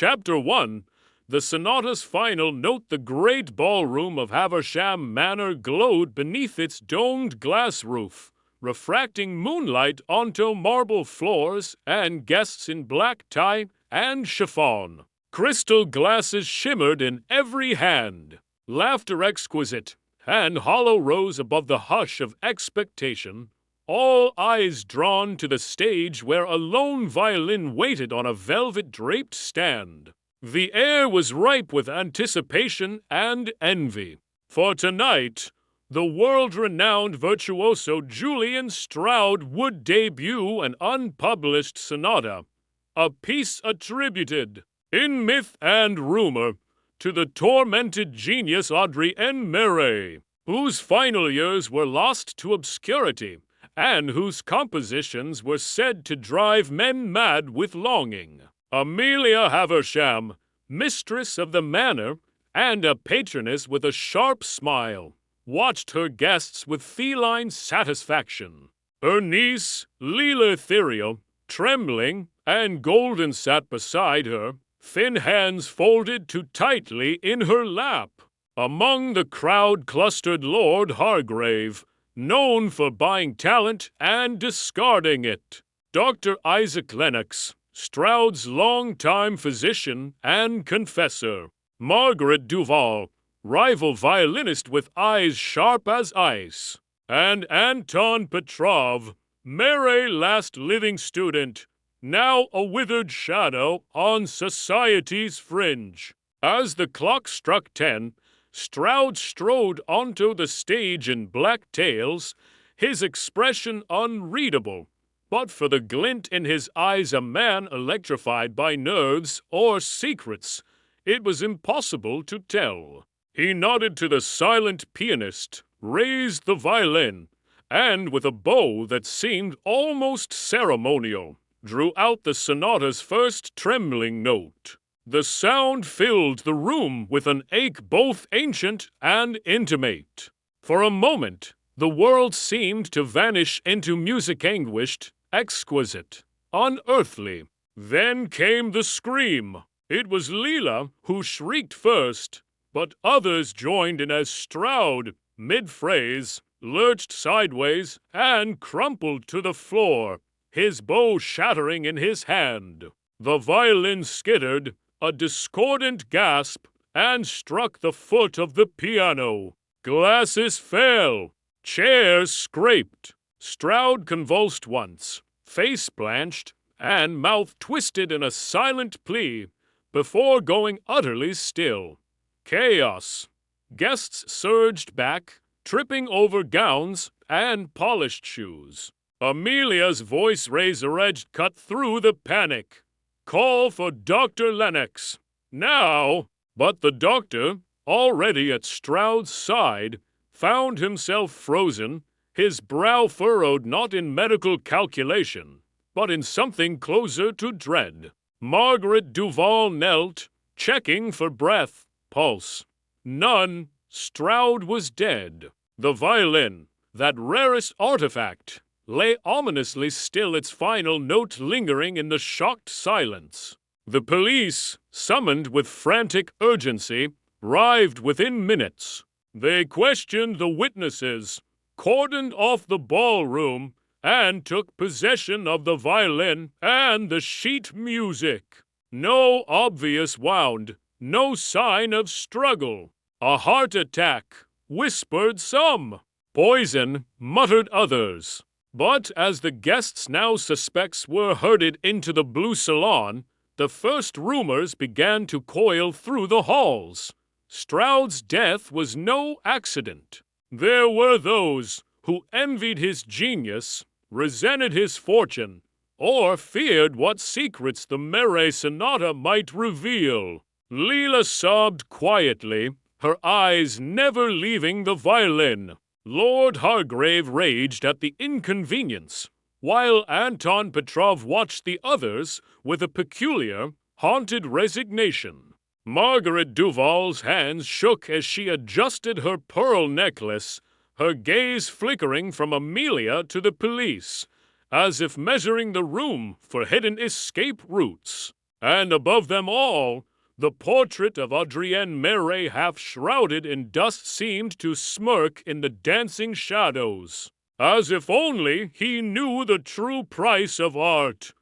Chapter 1, the sonata's final note. The great ballroom of Haversham Manor glowed beneath its domed glass roof, refracting moonlight onto marble floors and guests in black tie and chiffon. Crystal glasses shimmered in every hand, laughter exquisite and hollow rose above the hush of expectation, all eyes drawn to the stage where a lone violin waited on a velvet-draped stand. The air was ripe with anticipation and envy, for tonight the world-renowned virtuoso Julian Stroud would debut an unpublished sonata, a piece attributed, in myth and rumor, to the tormented genius Audrey N. Murray, whose final years were lost to obscurity and whose compositions were said to drive men mad with longing. Amelia Havisham, mistress of the manor and a patroness with a sharp smile, watched her guests with feline satisfaction. Her niece, Leela Ethereal, trembling and golden, sat beside her, thin hands folded too tightly in her lap. Among the crowd clustered Lord Hargrave, known for buying talent and discarding it. Dr. Isaac Lennox, Stroud's longtime physician and confessor. Margaret Duval, rival violinist with eyes sharp as ice. And Anton Petrov, Mary's last living student, now a withered shadow on society's fringe. As the clock struck 10, Stroud strode onto the stage in black tails, his expression unreadable, but for the glint in his eyes, a man electrified by nerves or secrets. It was impossible to tell. He nodded to the silent pianist, raised the violin, and with a bow that seemed almost ceremonial, drew out the sonata's first trembling note. The sound filled the room with an ache both ancient and intimate. For a moment, the world seemed to vanish into music anguished, exquisite, unearthly. Then came the scream. It was Leela who shrieked first, but others joined in as Stroud, mid-phrase, lurched sideways and crumpled to the floor, his bow shattering in his hand. The violin skittered, a discordant gasp, and struck the foot of the piano. Glasses fell. Chairs scraped. Stroud convulsed once, face blanched, and mouth twisted in a silent plea, before going utterly still. Chaos. Guests surged back, tripping over gowns and polished shoes. Amelia's voice, razor-edged, cut through the panic. Call for Dr. Lennox. Now! But the doctor, already at Stroud's side, found himself frozen, his brow furrowed not in medical calculation, but in something closer to dread. Margaret Duval knelt, checking for breath, pulse. None. Stroud was dead. The violin, that rarest artifact, lay ominously still, its final note lingering in the shocked silence. The police, summoned with frantic urgency, arrived within minutes. They questioned the witnesses, cordoned off the ballroom, and took possession of the violin and the sheet music. No obvious wound, no sign of struggle. A heart attack, whispered some. Poison, muttered others. But as the guests, now suspects, were herded into the blue salon, the first rumors began to coil through the halls. Stroud's death was no accident. There were those who envied his genius, resented his fortune, or feared what secrets the Murray sonata might reveal. Leela sobbed quietly, her eyes never leaving the violin. Lord Hargrave raged at the inconvenience, while Anton Petrov watched the others with a peculiar, haunted resignation. Margaret Duval's hands shook as she adjusted her pearl necklace, her gaze flickering from Amelia to the police, as if measuring the room for hidden escape routes. and above them all, the portrait of Adrienne Meret, half shrouded in dust, seemed to smirk in the dancing shadows, as if only he knew the true price of art.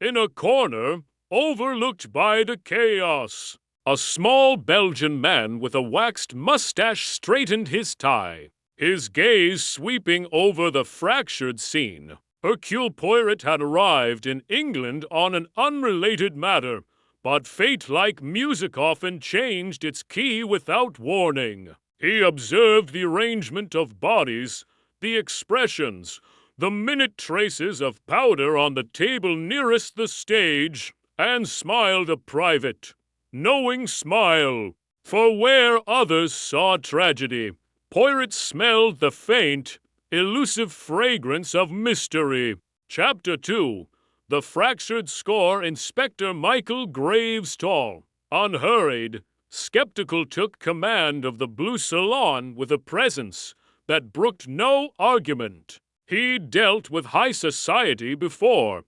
In a corner, overlooked by the chaos, a small Belgian man with a waxed mustache straightened his tie, his gaze sweeping over the fractured scene. Hercule Poirot had arrived in England on an unrelated matter, but fate, like music, often changed its key without warning. He observed the arrangement of bodies, the expressions, the minute traces of powder on the table nearest the stage, and smiled a private, knowing smile. For where others saw tragedy, Poirot smelled the faint, elusive fragrance of mystery. Chapter 2. The fractured score. Inspector Michael Graves Tall, unhurried, skeptical, took command of the blue salon with a presence that brooked no argument. He dealt with high society before.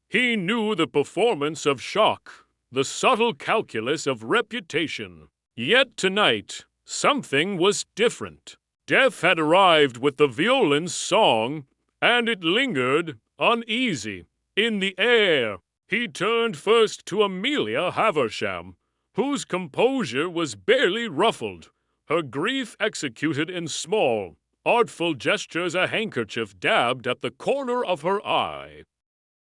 He knew the performance of shock, the subtle calculus of reputation. Yet tonight, something was different. Death had arrived with the violin's song, and it lingered, uneasy, in the air. He turned first to Amelia Havisham, whose composure was barely ruffled, her grief executed in small, artful gestures, a handkerchief dabbed at the corner of her eye.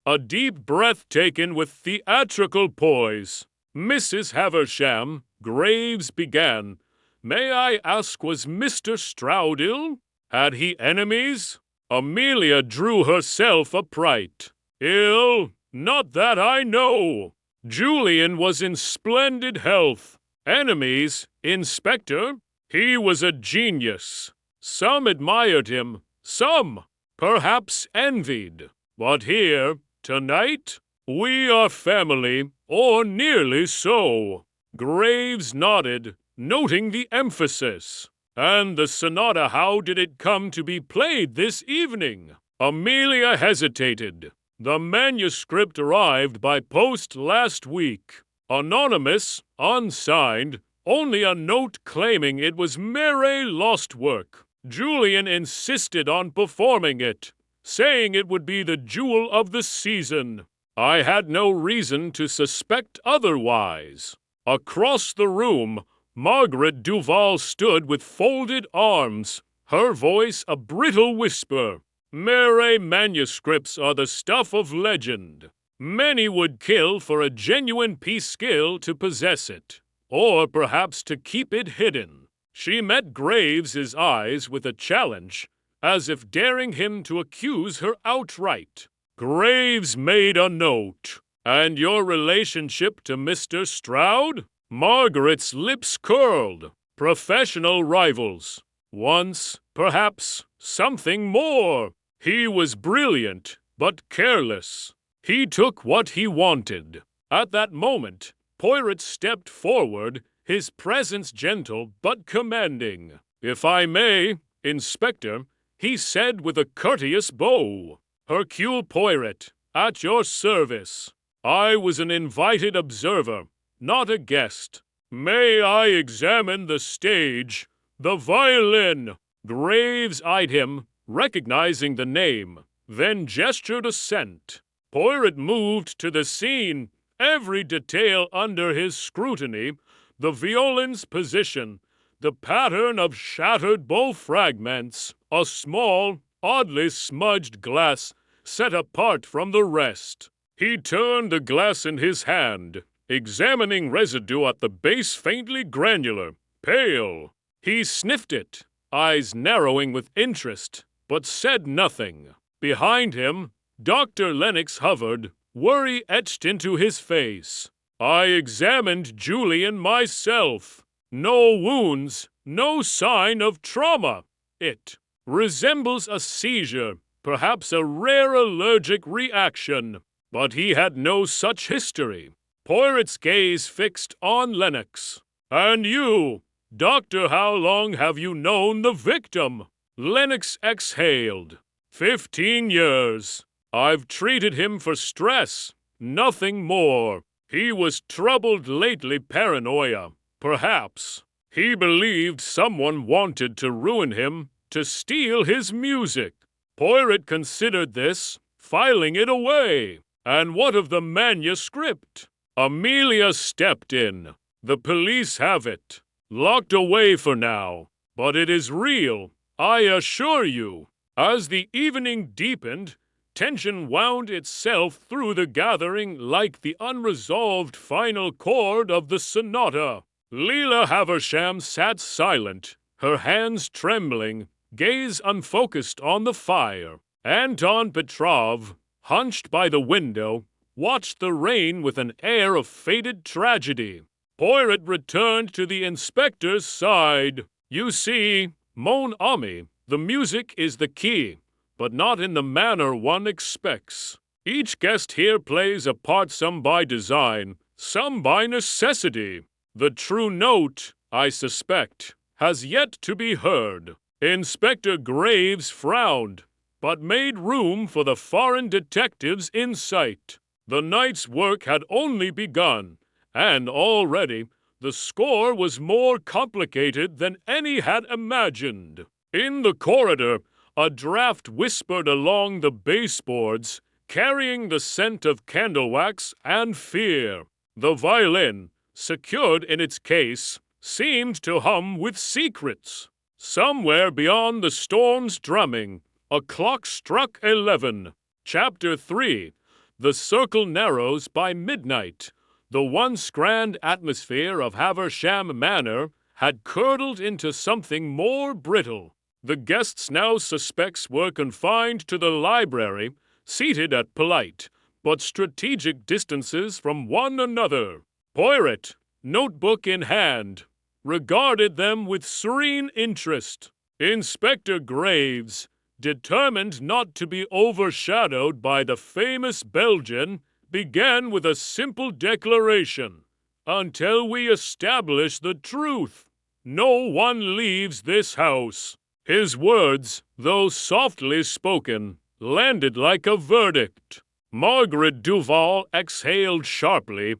A deep breath taken with theatrical poise. Mrs. Havisham, Graves began, "May I ask, was Mr. Stroud ill? Had he enemies?" Amelia drew herself upright. "Ill? Not that I know. Julian was in splendid health. Enemies, Inspector? He was a genius. Some admired him, some, perhaps, envied. But here, tonight, we are family, or nearly so." Graves nodded, noting the emphasis. "And the sonata, how did it come to be played this evening?" Amelia hesitated. "The manuscript arrived by post last week. Anonymous, unsigned, only a note claiming it was Meret lost work. Julian insisted on performing it, saying it would be the jewel of the season. I had no reason to suspect otherwise." Across the room, Margaret Duval stood with folded arms, her voice a brittle whisper. "Meret manuscripts are the stuff of legend. Many would kill for a genuine piece, skill to possess it, or perhaps to keep it hidden." She met Graves's eyes with a challenge, as if daring him to accuse her outright. Graves made a note. "And your relationship to Mr. Stroud?" Margaret's lips curled. "Professional rivals. Once, perhaps, something more. He was brilliant, but careless. He took what he wanted." At that moment, Poirot stepped forward, his presence gentle but commanding. "If I may, Inspector," he said with a courteous bow. "Hercule Poirot, at your service. I was an invited observer, not a guest. May I examine the stage? The violin!" Graves eyed him, recognizing the name, then gestured assent. Poirot moved to the scene, every detail under his scrutiny: the violin's position, the pattern of shattered bow fragments, a small, oddly smudged glass set apart from the rest. He turned the glass in his hand, examining residue at the base, faintly granular, pale. He sniffed it, eyes narrowing with interest, but said nothing. Behind him, Dr. Lennox hovered, worry etched into his face. "I examined Julian myself. No wounds, no sign of trauma. It resembles a seizure, perhaps a rare allergic reaction. But he had no such history." Poirot's gaze fixed on Lennox. "And you, Doctor, how long have you known the victim?" Lennox exhaled. 15 years. I've treated him for stress, nothing more. He was troubled lately paranoia, perhaps. He believed someone wanted to ruin him, to steal his music. Poirot considered this, filing it away. And what of the manuscript? Amelia stepped in. The police have it. Locked away for now. But it is real, I assure you. As the evening deepened, tension wound itself through the gathering like the unresolved final chord of the sonata. Leela Haversham sat silent, her hands trembling, gaze unfocused on the fire. Anton Petrov, hunched by the window, watched the rain with an air of fated tragedy. Poirot returned to the inspector's side. You see, mon ami, the music is the key, but not in the manner one expects. Each guest here plays a part, some by design, some by necessity. The true note, I suspect, has yet to be heard. Inspector Graves frowned, but made room for the foreign detective's insight. The night's work had only begun, and already the score was more complicated than any had imagined. In the corridor, a draft whispered along the baseboards, carrying the scent of candle wax and fear. The violin, secured in its case, seemed to hum with secrets. Somewhere beyond the storm's drumming, a clock struck 11. Chapter 3. The circle narrows by midnight. The once grand atmosphere of Haversham Manor had curdled into something more brittle. The guests now suspects were confined to the library, seated at polite but strategic distances from one another. Poirot, notebook in hand, regarded them with serene interest. Inspector Graves, determined not to be overshadowed by the famous Belgian, began with a simple declaration. Until we establish the truth, no one leaves this house. His words, though softly spoken, landed like a verdict. Margaret Duval exhaled sharply,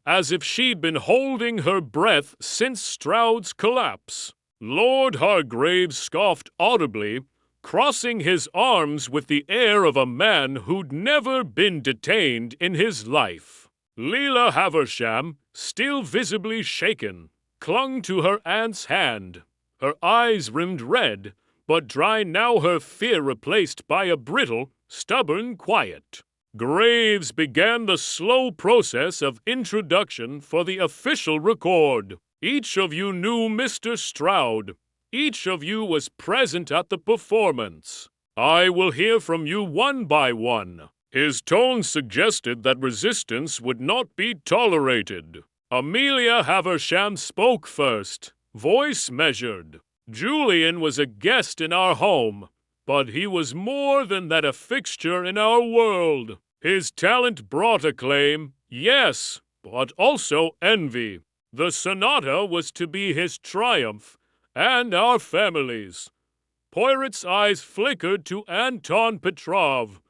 as if she'd been holding her breath since Stroud's collapse. Lord Hargraves scoffed audibly, crossing his arms with the air of a man who'd never been detained in his life. Leela Haversham, still visibly shaken, clung to her aunt's hand. Her eyes rimmed red, but dry now, her fear replaced by a brittle, stubborn quiet. Graves began the slow process of introduction for the official record. Each of you knew Mr. Stroud. Each of you was present at the performance. I will hear from you one by one. His tone suggested that resistance would not be tolerated. Amelia Haversham spoke first, voice measured. Julian was a guest in our home, but he was more than that, a fixture in our world. His talent brought acclaim, yes, but also envy. The sonata was to be his triumph, and our family's. Poirot's eyes flickered to Anton Petrov,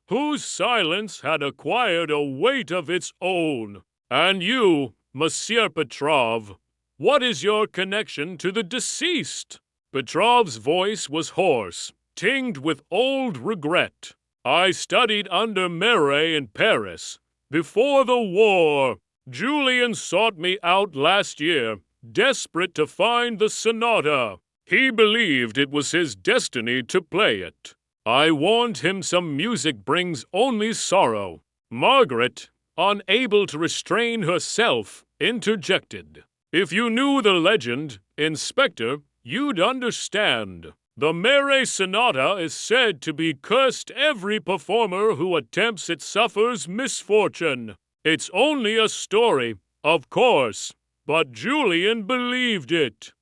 whose silence had acquired a weight of its own. And you, Monsieur Petrov, what is your connection to the deceased? Petrov's voice was hoarse, tinged with old regret. I studied under Marais in Paris. Before the war, Julian sought me out last year, desperate to find the sonata. He believed it was his destiny to play it. I warned him some music brings only sorrow. Margaret, unable to restrain herself, interjected. If you knew the legend, Inspector, you'd understand. The Marais Sonata is said to be cursed. Every performer who attempts it suffers misfortune. It's only a story, of course, but Julian believed it.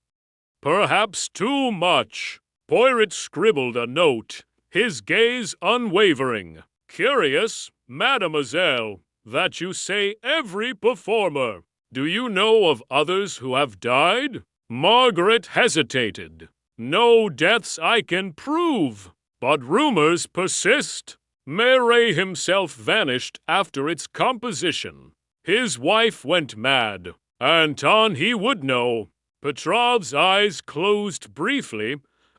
Perhaps too much. Poirot scribbled a note, his gaze unwavering. Curious, mademoiselle, that you say every performer. Do you know of others who have died? Margaret hesitated. No deaths I can prove, but rumors persist. Marais himself vanished after its composition. His wife went mad. Anton, he would know. Petrov's eyes closed briefly,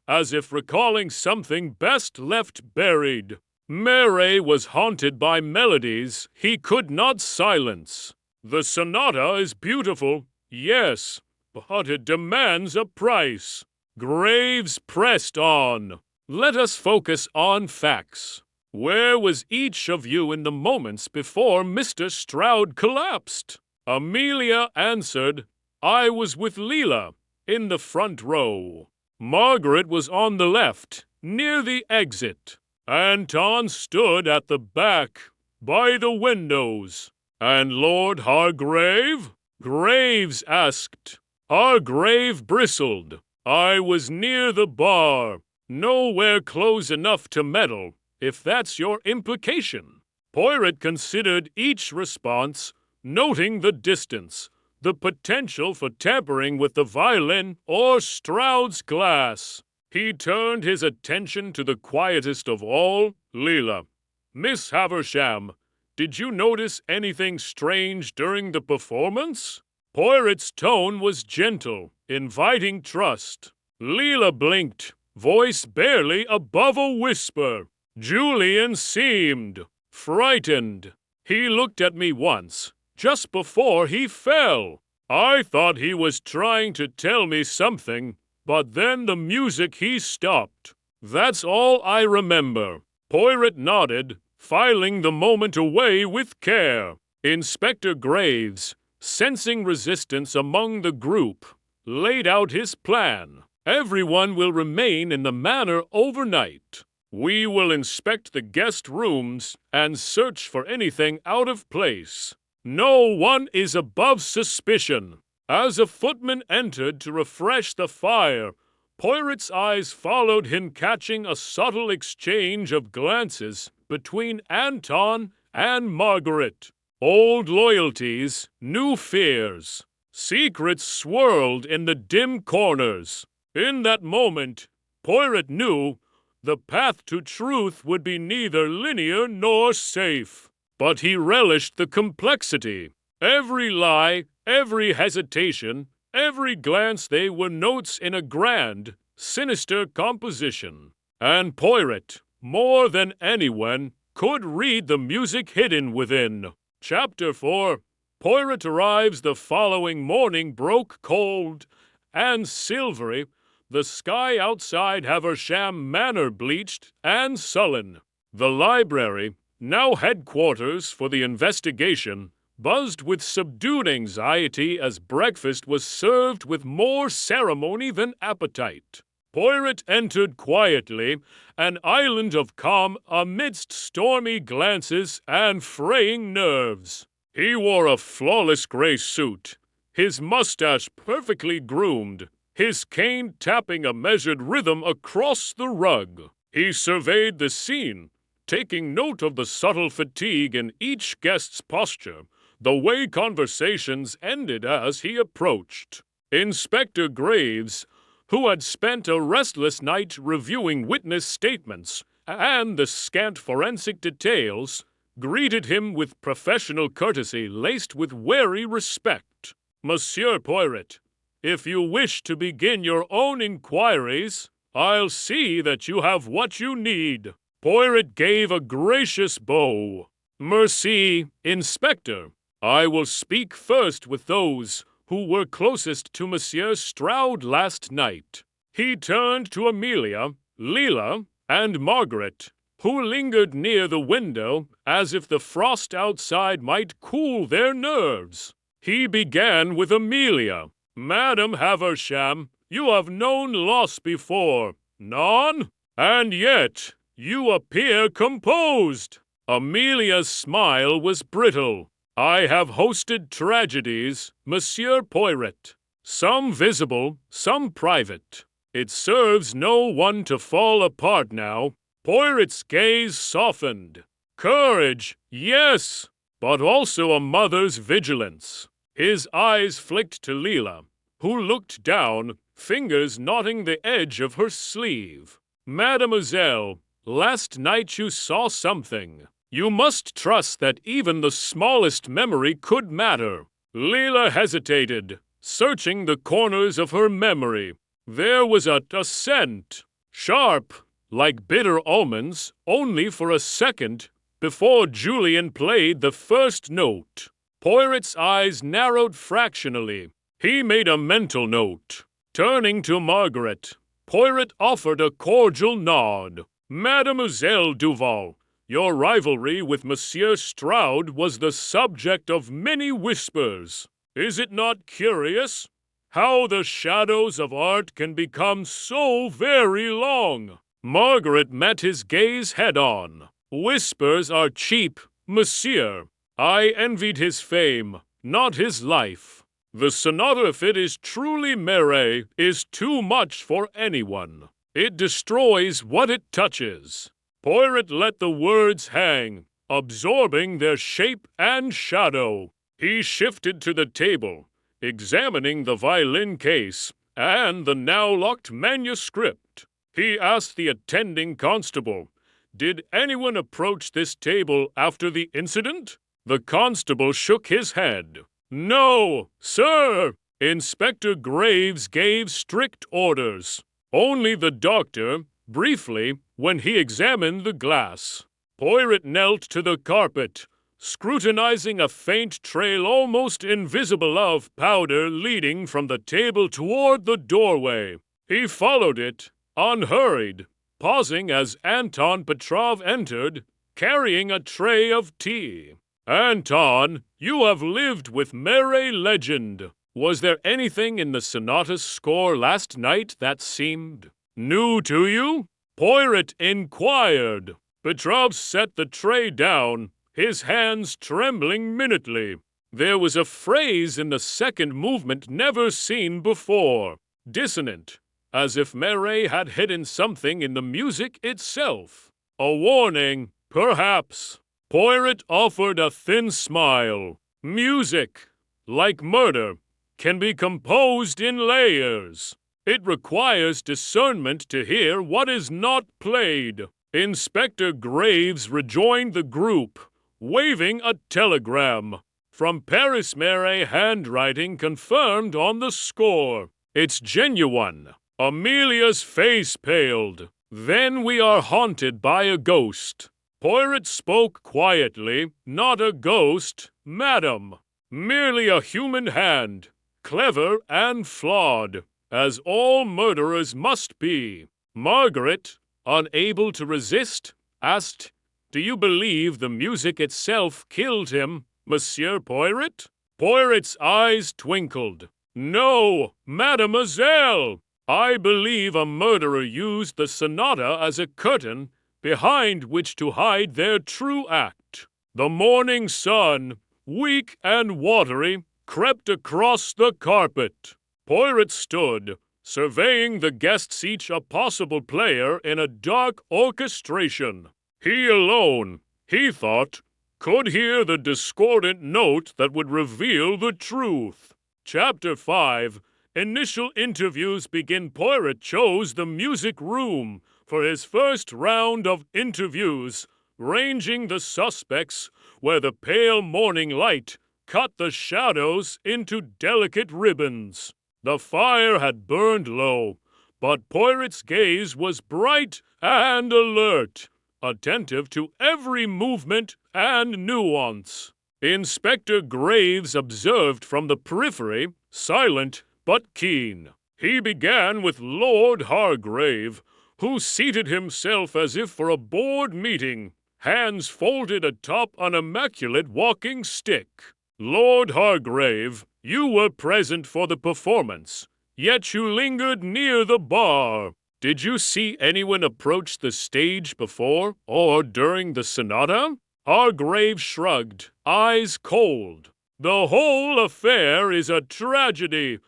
as if recalling something best left buried. Mary was haunted by melodies he could not silence. The sonata is beautiful, yes, but it demands a price. Graves pressed on. Let us focus on facts. Where was each of you in the moments before Mr. Stroud collapsed? Amelia answered, I was with Leela, in the front row. Margaret was on the left, near the exit. Anton stood at the back, by the windows. And Lord Hargrave? Graves asked. Hargrave bristled. I was near the bar, nowhere close enough to meddle, if that's your implication. Poirot considered each response, noting the distance, the potential for tampering with the violin or Stroud's glass. He turned his attention to the quietest of all, Leela. Miss Havisham, did you notice anything strange during the performance? Poirot's tone was gentle, inviting trust. Leela blinked, voice barely above a whisper. Julian seemed frightened. He looked at me once, just before he fell. I thought he was trying to tell me something, but then the music he stopped. That's all I remember. Poirot nodded, filing the moment away with care. Inspector Graves, sensing resistance among the group, laid out his plan. Everyone will remain in the manor overnight. We will inspect the guest rooms and search for anything out of place. No one is above suspicion. As a footman entered to refresh the fire, Poirot's eyes followed him, catching a subtle exchange of glances between Anton and Margaret. Old loyalties, new fears. Secrets swirled in the dim corners. In that moment, Poirot knew the path to truth would be neither linear nor safe. But he relished the complexity. Every lie, every hesitation, every glance, they were notes in a grand, sinister composition. And Poirot, more than anyone, could read the music hidden within. Chapter 4. Poirot arrives the following morning, broke cold and silvery, the sky outside Havisham Manor bleached and sullen. The library, now headquarters for the investigation, buzzed with subdued anxiety as breakfast was served with more ceremony than appetite. Poirot entered quietly, an island of calm amidst stormy glances and fraying nerves. He wore a flawless gray suit, his mustache perfectly groomed, his cane tapping a measured rhythm across the rug. He surveyed the scene, taking note of the subtle fatigue in each guest's posture, the way conversations ended as he approached. Inspector Graves, who had spent a restless night reviewing witness statements and the scant forensic details, greeted him with professional courtesy laced with wary respect. Monsieur Poirot, if you wish to begin your own inquiries, I'll see that you have what you need. Poirot gave a gracious bow. Merci, Inspector. I will speak first with those who were closest to Monsieur Stroud last night. He turned to Amelia, Leela, and Margaret, who lingered near the window as if the frost outside might cool their nerves. He began with Amelia. Madam Havisham, you have known loss before, none? And yet you appear composed. Amelia's smile was brittle. I have hosted tragedies, Monsieur Poirot. Some visible, some private. It serves no one to fall apart now. Poirot's gaze softened. Courage, yes, but also a mother's vigilance. His eyes flicked to Leela, who looked down, fingers knotting the edge of her sleeve. Mademoiselle, last night you saw something. You must trust that even the smallest memory could matter. Leela hesitated, searching the corners of her memory. There was a scent, sharp, like bitter almonds, only for a second before Julian played the first note. Poirot's eyes narrowed fractionally. He made a mental note. Turning to Margaret, Poirot offered a cordial nod. Mademoiselle Duval, your rivalry with Monsieur Stroud was the subject of many whispers. Is it not curious how the shadows of art can become so very long? Margaret met his gaze head-on. Whispers are cheap, monsieur. I envied his fame, not his life. The sonata, if it is truly mere, is too much for anyone. It destroys what it touches. Poirot let the words hang, absorbing their shape and shadow. He shifted to the table, examining the violin case and the now-locked manuscript. He asked the attending constable, "Did anyone approach this table after the incident?" The constable shook his head. "No, sir!" Inspector Graves gave strict orders. Only the doctor, briefly, when he examined the glass. Poirot knelt to the carpet, scrutinizing a faint trail almost invisible of powder leading from the table toward the doorway. He followed it, unhurried, pausing as Anton Petrov entered, carrying a tray of tea. "Anton, you have lived with mere legend. Was there anything in the sonata's score last night that seemed new to you?" Poirot inquired. Petrov set the tray down, his hands trembling minutely. There was a phrase in the second movement never seen before, dissonant, as if Mere had hidden something in the music itself. A warning, perhaps. Poirot offered a thin smile. Music, like murder, can be composed in layers. It requires discernment to hear what is not played. Inspector Graves rejoined the group, waving a telegram. From Paris, Mere handwriting confirmed on the score. It's genuine. Amelia's face paled. Then we are haunted by a ghost. Poirot spoke quietly. Not a ghost, madam. Merely a human hand, clever and flawed, as all murderers must be. Margaret, unable to resist, asked, "Do you believe the music itself killed him, Monsieur Poirot?" Poirot's eyes twinkled. "No, mademoiselle! I believe a murderer used the sonata as a curtain behind which to hide their true act." The morning sun, weak and watery, crept across the carpet. Poirot stood, surveying the guests, each a possible player in a dark orchestration. He alone, he thought, could hear the discordant note that would reveal the truth. Chapter 5. Initial interviews begin. Poirot chose the music room for his first round of interviews, ranging the suspects where the pale morning light cut the shadows into delicate ribbons. The fire had burned low, but Poirot's gaze was bright and alert, attentive to every movement and nuance. Inspector Graves observed from the periphery, silent but keen. He began with Lord Hargrave, who seated himself as if for a board meeting, hands folded atop an immaculate walking stick. "Lord Hargrave, you were present for the performance, yet you lingered near the bar. Did you see anyone approach the stage before or during the sonata?" Hargrave shrugged, eyes cold. "The whole affair is a tragedy,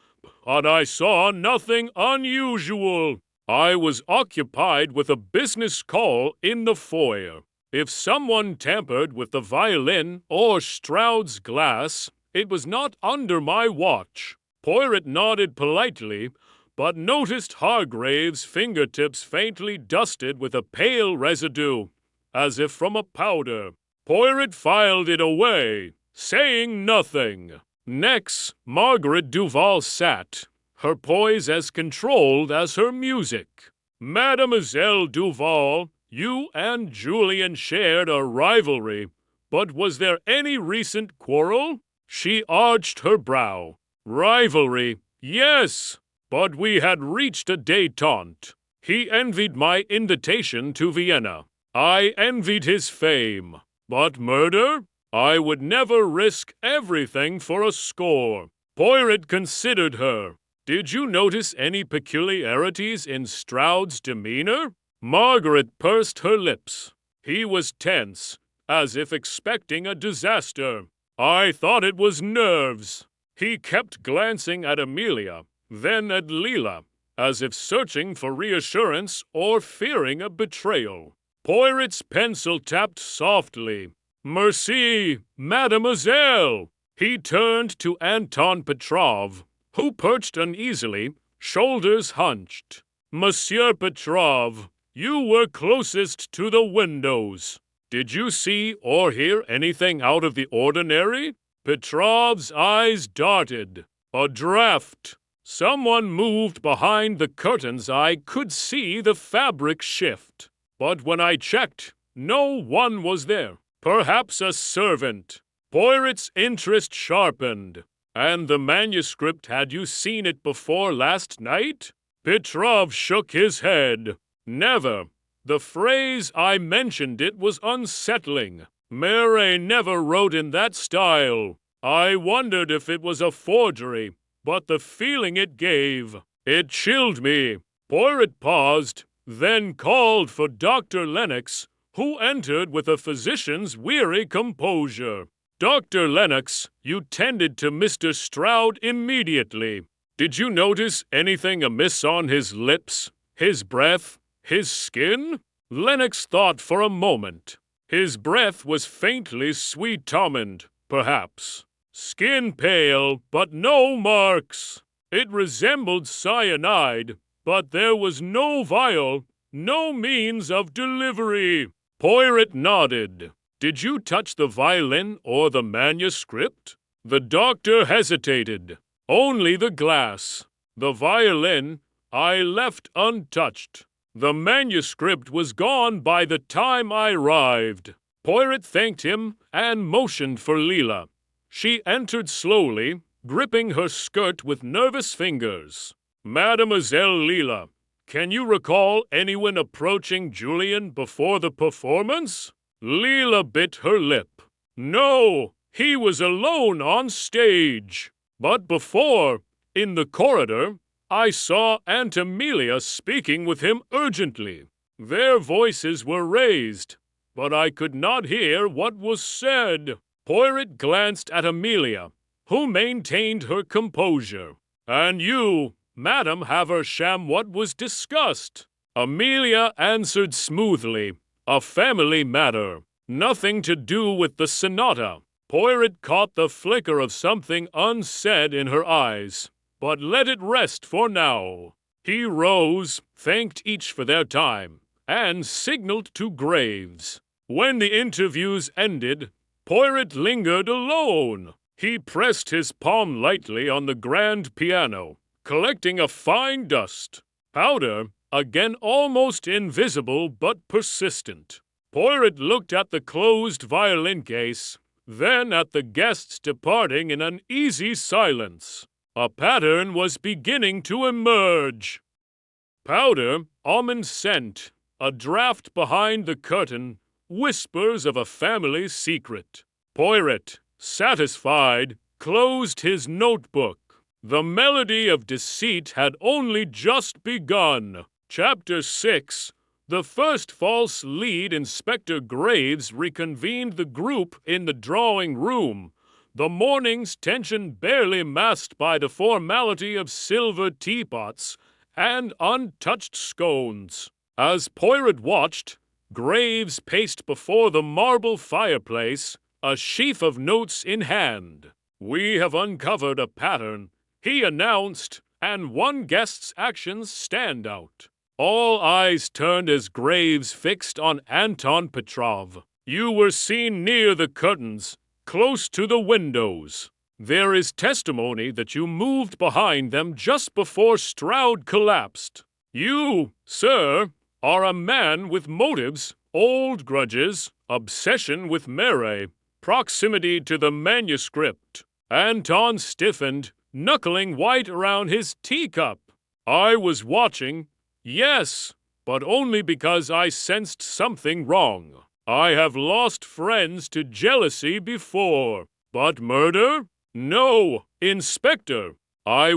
but I saw nothing unusual. I was occupied with a business call in the foyer. If someone tampered with the violin or Stroud's glass, it was not under my watch." Poirot nodded politely, but noticed Hargrave's fingertips faintly dusted with a pale residue, as if from a powder. Poirot filed it away, saying nothing. Next, Margaret Duval sat, her poise as controlled as her music. Mademoiselle Duval, you and Julian shared a rivalry, but was there any recent quarrel? She arched her brow. Rivalry, yes, but we had reached a détente. He envied my invitation to Vienna. I envied his fame. But murder? I would never risk everything for a score. Poirot considered her. Did you notice any peculiarities in Stroud's demeanor? Margaret pursed her lips. He was tense, as if expecting a disaster. I thought it was nerves. He kept glancing at Amelia, then at Leela, as if searching for reassurance or fearing a betrayal. Poirot's pencil tapped softly. Merci, mademoiselle! He turned to Anton Petrov, who perched uneasily, shoulders hunched. Monsieur Petrov, you were closest to the windows. Did you see or hear anything out of the ordinary? Petrov's eyes darted. A draft. Someone moved behind the curtains. I could see the fabric shift. But when I checked, no one was there. Perhaps a servant. Poirot's interest sharpened. And the manuscript, had you seen it before last night? Petrov shook his head. Never. The phrase I mentioned it was unsettling. Murray never wrote in that style. I wondered if it was a forgery, but the feeling it gave, it chilled me. Poirot paused, then called for Dr. Lennox, who entered with a physician's weary composure. Dr. Lennox, you tended to Mr. Stroud immediately. Did you notice anything amiss on his lips, his breath, his skin? Lennox thought for a moment. His breath was faintly sweet-almond, perhaps. Skin pale, but no marks. It resembled cyanide, but there was no vial, no means of delivery. Poirot nodded. Did you touch the violin or the manuscript? The doctor hesitated. Only the glass. The violin I left untouched. The manuscript was gone by the time I arrived. Poirot thanked him and motioned for Leela. She entered slowly, gripping her skirt with nervous fingers. Mademoiselle Leela, can you recall anyone approaching Julian before the performance? Leela bit her lip. No, he was alone on stage. But before, in the corridor, I saw Aunt Amelia speaking with him urgently. Their voices were raised, but I could not hear what was said. Poirot glanced at Amelia, who maintained her composure. And you, Madam Haversham, what was discussed? Amelia answered smoothly. A family matter. Nothing to do with the sonata. Poirot caught the flicker of something unsaid in her eyes, but let it rest for now. He rose, thanked each for their time, and signaled to Graves. When the interviews ended, Poirot lingered alone. He pressed his palm lightly on the grand piano, collecting a fine dust. Powder, again almost invisible but persistent. Poirot looked at the closed violin case, then at the guests departing in uneasy silence. A pattern was beginning to emerge. Powder, almond scent, a draft behind the curtain, whispers of a family secret. Poirot, satisfied, closed his notebook. The melody of deceit had only just begun. Chapter 6. The first false lead. Inspector Graves reconvened the group in the drawing room, the morning's tension barely masked by the formality of silver teapots and untouched scones. As Poirot watched, Graves paced before the marble fireplace, a sheaf of notes in hand. We have uncovered a pattern, he announced, and one guest's actions stand out. All eyes turned as Graves fixed on Anton Petrov. You were seen near the curtains, close to the windows. There is testimony that you moved behind them just before Stroud collapsed. You, sir, are a man with motives, old grudges, obsession with Mary, proximity to the manuscript. Anton stiffened, knuckling white around his teacup. I was watching, yes, but only because I sensed something wrong. I have lost friends to jealousy before, but murder? No, Inspector. I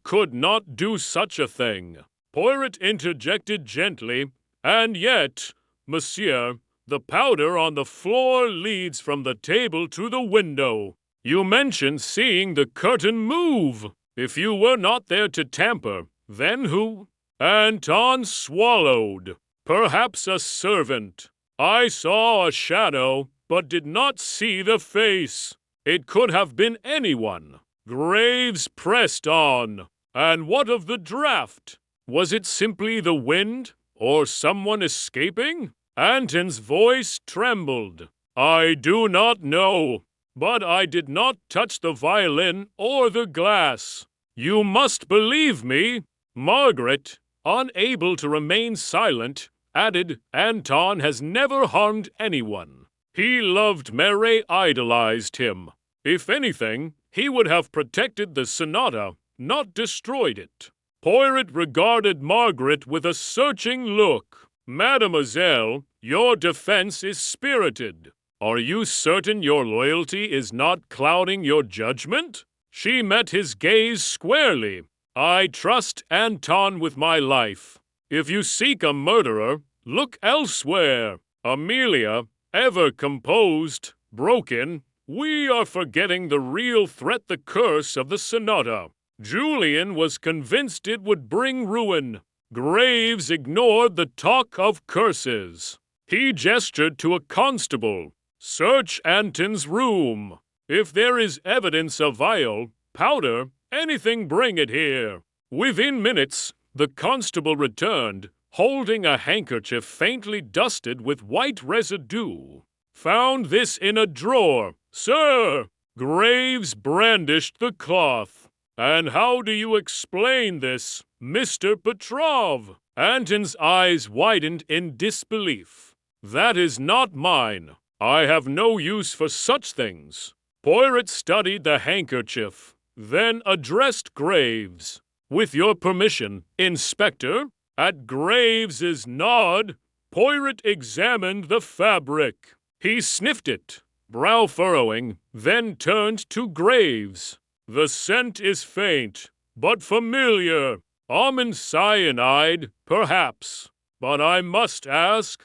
could not do such a thing. Poirot interjected gently, and yet, monsieur, the powder on the floor leads from the table to the window. You mentioned seeing the curtain move. If you were not there to tamper, then who? Anton swallowed. Perhaps a servant. I saw a shadow, but did not see the face. It could have been anyone. Graves pressed on. And what of the draft? Was it simply the wind, or someone escaping? Anton's voice trembled. I do not know, but I did not touch the violin or the glass. You must believe me. Margaret, unable to remain silent, added, Anton has never harmed anyone. He loved Mary, idolized him. If anything, he would have protected the sonata, not destroyed it. Poirot regarded Margaret with a searching look. Mademoiselle, your defense is spirited. Are you certain your loyalty is not clouding your judgment? She met his gaze squarely. I trust Anton with my life. If you seek a murderer, look elsewhere. Amelia, ever composed, broken, we are forgetting the real threat, the curse of the sonata. Julian was convinced it would bring ruin. Graves ignored the talk of curses. He gestured to a constable. Search Anton's room. If there is evidence of vial, powder, anything, bring it here. Within minutes, the constable returned, holding a handkerchief faintly dusted with white residue. Found this in a drawer, sir. Graves brandished the cloth. And how do you explain this, Mr. Petrov? Anton's eyes widened in disbelief. That is not mine. I have no use for such things. Poirot studied the handkerchief, then addressed Graves. With your permission, Inspector. At Graves's nod, Poirot examined the fabric. He sniffed it, brow furrowing, then turned to Graves. The scent is faint, but familiar. Almond cyanide, perhaps. But I must ask,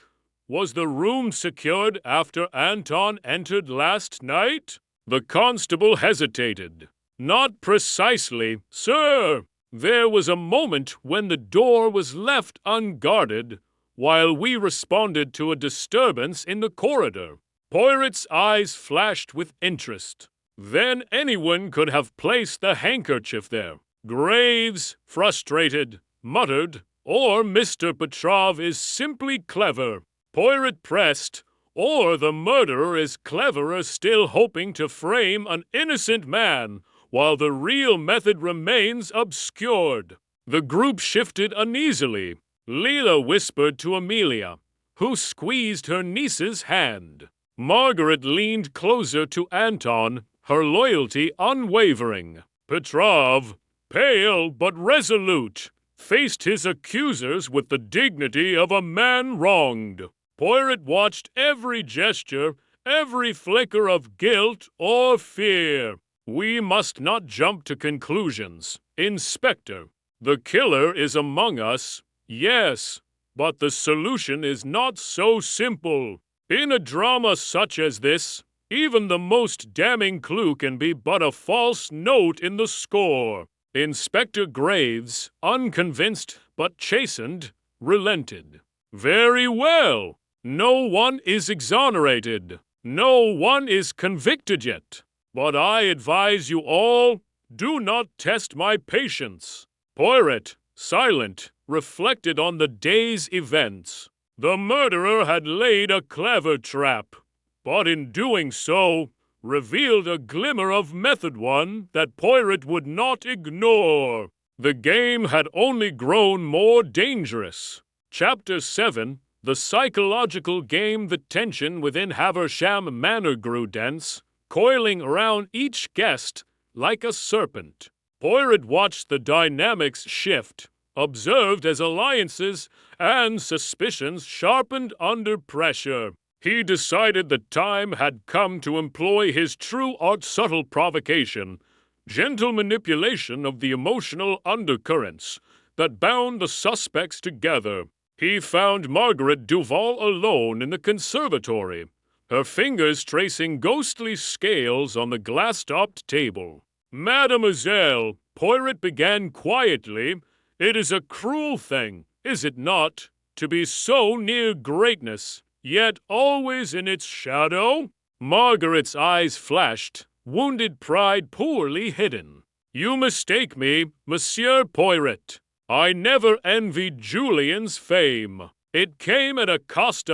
was the room secured after Anton entered last night? The constable hesitated. Not precisely, sir. There was a moment when the door was left unguarded while we responded to a disturbance in the corridor. Poirot's eyes flashed with interest. Then anyone could have placed the handkerchief there. Graves, frustrated, muttered, or Mr. Petrov is simply clever. Poirot pressed, or the murderer is cleverer still, hoping to frame an innocent man while the real method remains obscured. The group shifted uneasily. Leela whispered to Amelia, who squeezed her niece's hand. Margaret leaned closer to Anton, her loyalty unwavering. Petrov, pale but resolute, faced his accusers with the dignity of a man wronged. Poirot watched every gesture, every flicker of guilt or fear. We must not jump to conclusions. Inspector, the killer is among us, yes, but the solution is not so simple. In a drama such as this, even the most damning clue can be but a false note in the score. Inspector Graves, unconvinced but chastened, relented. Very well. No one is exonerated. No one is convicted yet. But I advise you all, do not test my patience. Poirot, silent, reflected on the day's events. The murderer had laid a clever trap, but in doing so, revealed a glimmer of method one that Poirot would not ignore. The game had only grown more dangerous. Chapter 7, the psychological game. The tension within Haversham Manor grew dense, coiling around each guest like a serpent. Poirot watched the dynamics shift, observed as alliances and suspicions sharpened under pressure. He decided the time had come to employ his true art, subtle provocation, gentle manipulation of the emotional undercurrents that bound the suspects together. He found Margaret Duval alone in the conservatory, her fingers tracing ghostly scales on the glass-topped table. "Mademoiselle," Poirot began quietly, "it is a cruel thing, is it not, to be so near greatness, yet always in its shadow?" Margaret's eyes flashed, wounded pride poorly hidden. "You mistake me, Monsieur Poirot. I never envied Julian's fame. It came at a cost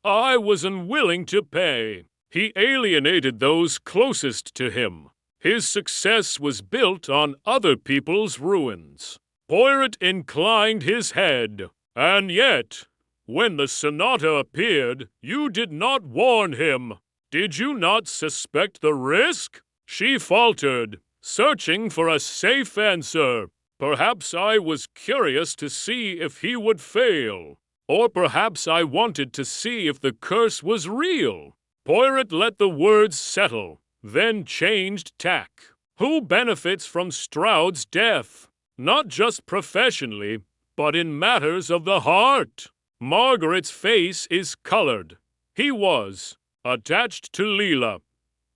I was unwilling to pay. He alienated those closest to him. His success was built on other people's ruins." Poirot inclined his head. "And yet, when the sonata appeared, you did not warn him. Did you not suspect the risk?" She faltered, searching for a safe answer. "Perhaps I was curious to see if he would fail. Or perhaps I wanted to see if the curse was real." Poirot let the words settle, then changed tack. "Who benefits from Stroud's death? Not just professionally, but in matters of the heart." Margaret's face is colored. He was attached to Leela,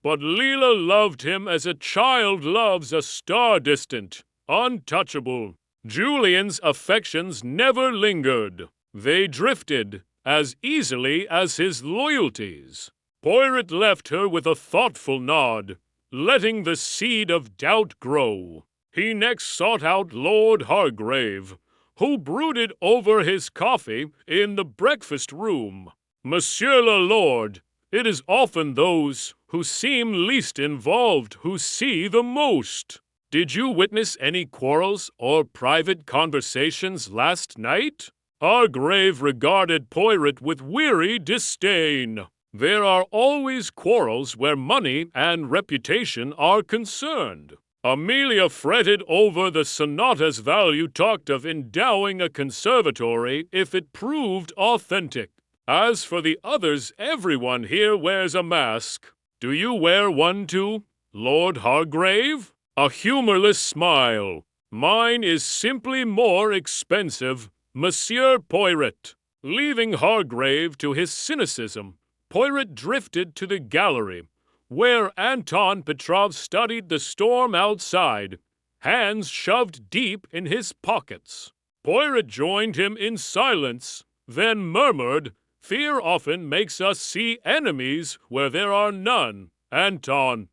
but Leela loved him as a child loves a star distant, untouchable. Julian's affections never lingered. They drifted as easily as his loyalties. Poirot left her with a thoughtful nod, letting the seed of doubt grow. He next sought out Lord Hargrave, who brooded over his coffee in the breakfast room. "Monsieur le Lord, it is often those who seem least involved who see the most. Did you witness any quarrels or private conversations last night?" Hargrave regarded Poirot with weary disdain. "There are always quarrels where money and reputation are concerned." Amelia fretted over the sonata's value, talked of endowing a conservatory if it proved authentic. "As for the others, everyone here wears a mask. Do you wear one too, Lord Hargrave?" A humorless smile. "Mine is simply more expensive, Monsieur Poirot." Leaving Hargrave to his cynicism, Poirot drifted to the gallery, where Anton Petrov studied the storm outside, hands shoved deep in his pockets. Poirot joined him in silence, then murmured, "Fear often makes us see enemies where there are none. Anton,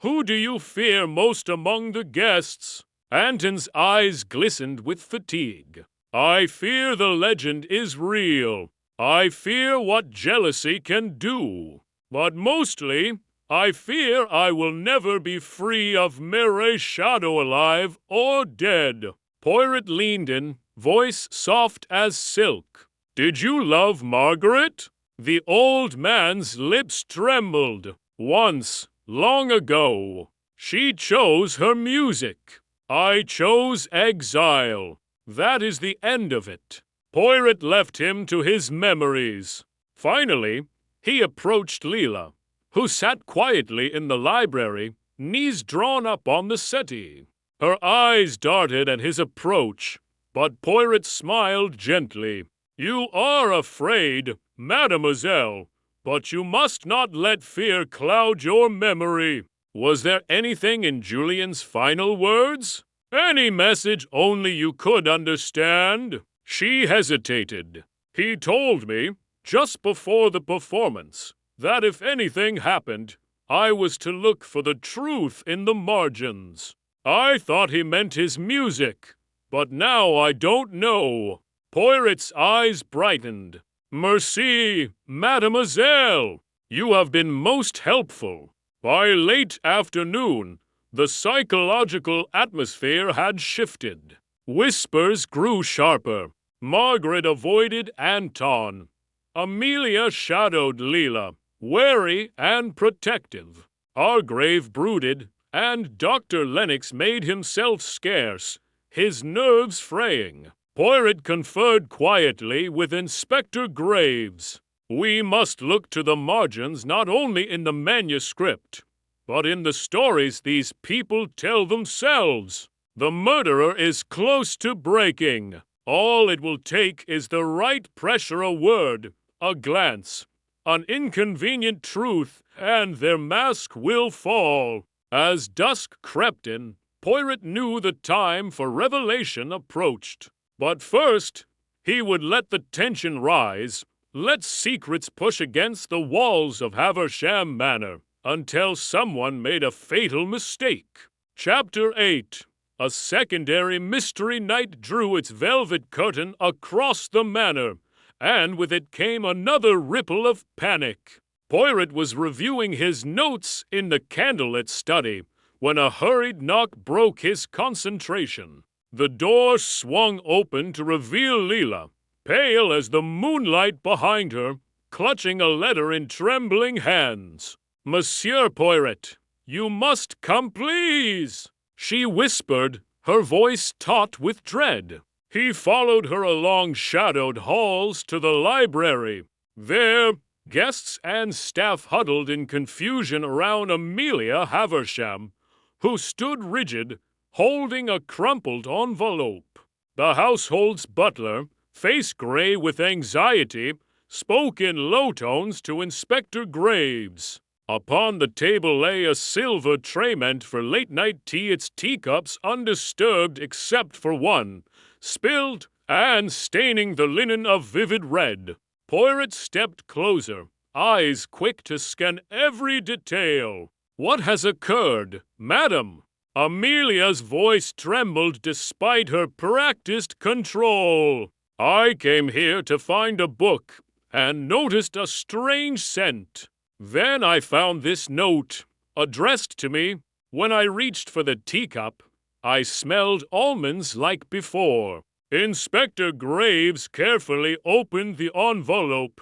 who do you fear most among the guests?" Anton's eyes glistened with fatigue. "I fear the legend is real. I fear what jealousy can do. But mostly, I fear I will never be free of Mireille's shadow, alive or dead." Poirot leaned in, voice soft as silk. "Did you love Margaret?" The old man's lips trembled. "Once, long ago. She chose her music. I chose exile. That is the end of it." Poirot left him to his memories. Finally, he approached Leela, who sat quietly in the library, knees drawn up on the settee. Her eyes darted at his approach, but Poirot smiled gently. "You are afraid, mademoiselle, but you must not let fear cloud your memory. Was there anything in Julian's final words? Any message only you could understand?" She hesitated. "He told me, just before the performance, that if anything happened, I was to look for the truth in the margins. I thought he meant his music, but now I don't know." Poirot's eyes brightened. Merci, mademoiselle. You have been most helpful. By late afternoon, the psychological atmosphere had shifted. Whispers grew sharper. Margaret avoided Anton. Amelia shadowed Leela, wary and protective. Hargrave brooded, and Dr. Lennox made himself scarce, his nerves fraying. Poirot conferred quietly with Inspector Graves. We must look to the margins not only in the manuscript, but in the stories these people tell themselves. The murderer is close to breaking. All it will take is the right pressure, a word, a glance, an inconvenient truth, and their mask will fall. As dusk crept in, Poirot knew the time for revelation approached. But first, he would let the tension rise, let secrets push against the walls of Haversham Manor, until someone made a fatal mistake. Chapter 8. A secondary mystery night drew its velvet curtain across the manor, and with it came another ripple of panic. Poirot was reviewing his notes in the candlelit study when a hurried knock broke his concentration. The door swung open to reveal Leela, pale as the moonlight behind her, clutching a letter in trembling hands. "Monsieur Poirot, you must come, please," she whispered, her voice taut with dread. He followed her along shadowed halls to the library. There, guests and staff huddled in confusion around Amelia Haversham, who stood rigid, holding a crumpled envelope. The household's butler, face gray with anxiety, spoke in low tones to Inspector Graves. Upon the table lay a silver tray meant for late-night tea, its teacups undisturbed except for one, spilled and staining the linen a vivid red. Poirot stepped closer, eyes quick to scan every detail. "What has occurred, madam?" Amelia's voice trembled despite her practiced control. "I came here to find a book and noticed a strange scent. Then I found this note, addressed to me. When I reached for the teacup, I smelled almonds like before." Inspector Graves carefully opened the envelope.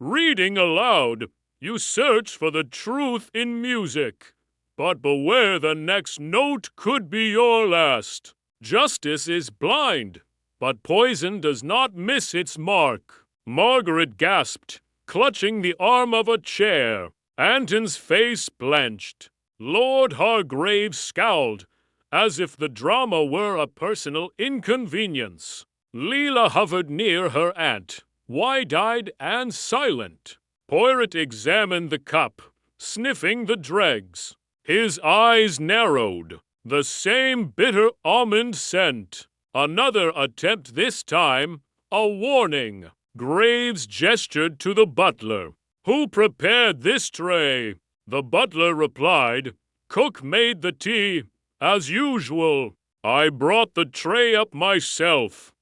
Reading aloud, "You search for the truth in music, but beware the next note could be your last. Justice is blind, but poison does not miss its mark." Margaret gasped, clutching the arm of a chair. Anton's face blanched. Lord Hargrave scowled, as if the drama were a personal inconvenience. Leela hovered near her aunt, wide-eyed and silent. Poirot examined the cup, sniffing the dregs. His eyes narrowed. The same bitter almond scent. Another attempt this time, a warning. Graves gestured to the butler. "Who prepared this tray?" The butler replied, "Cook made the tea, as usual. I brought the tray up myself,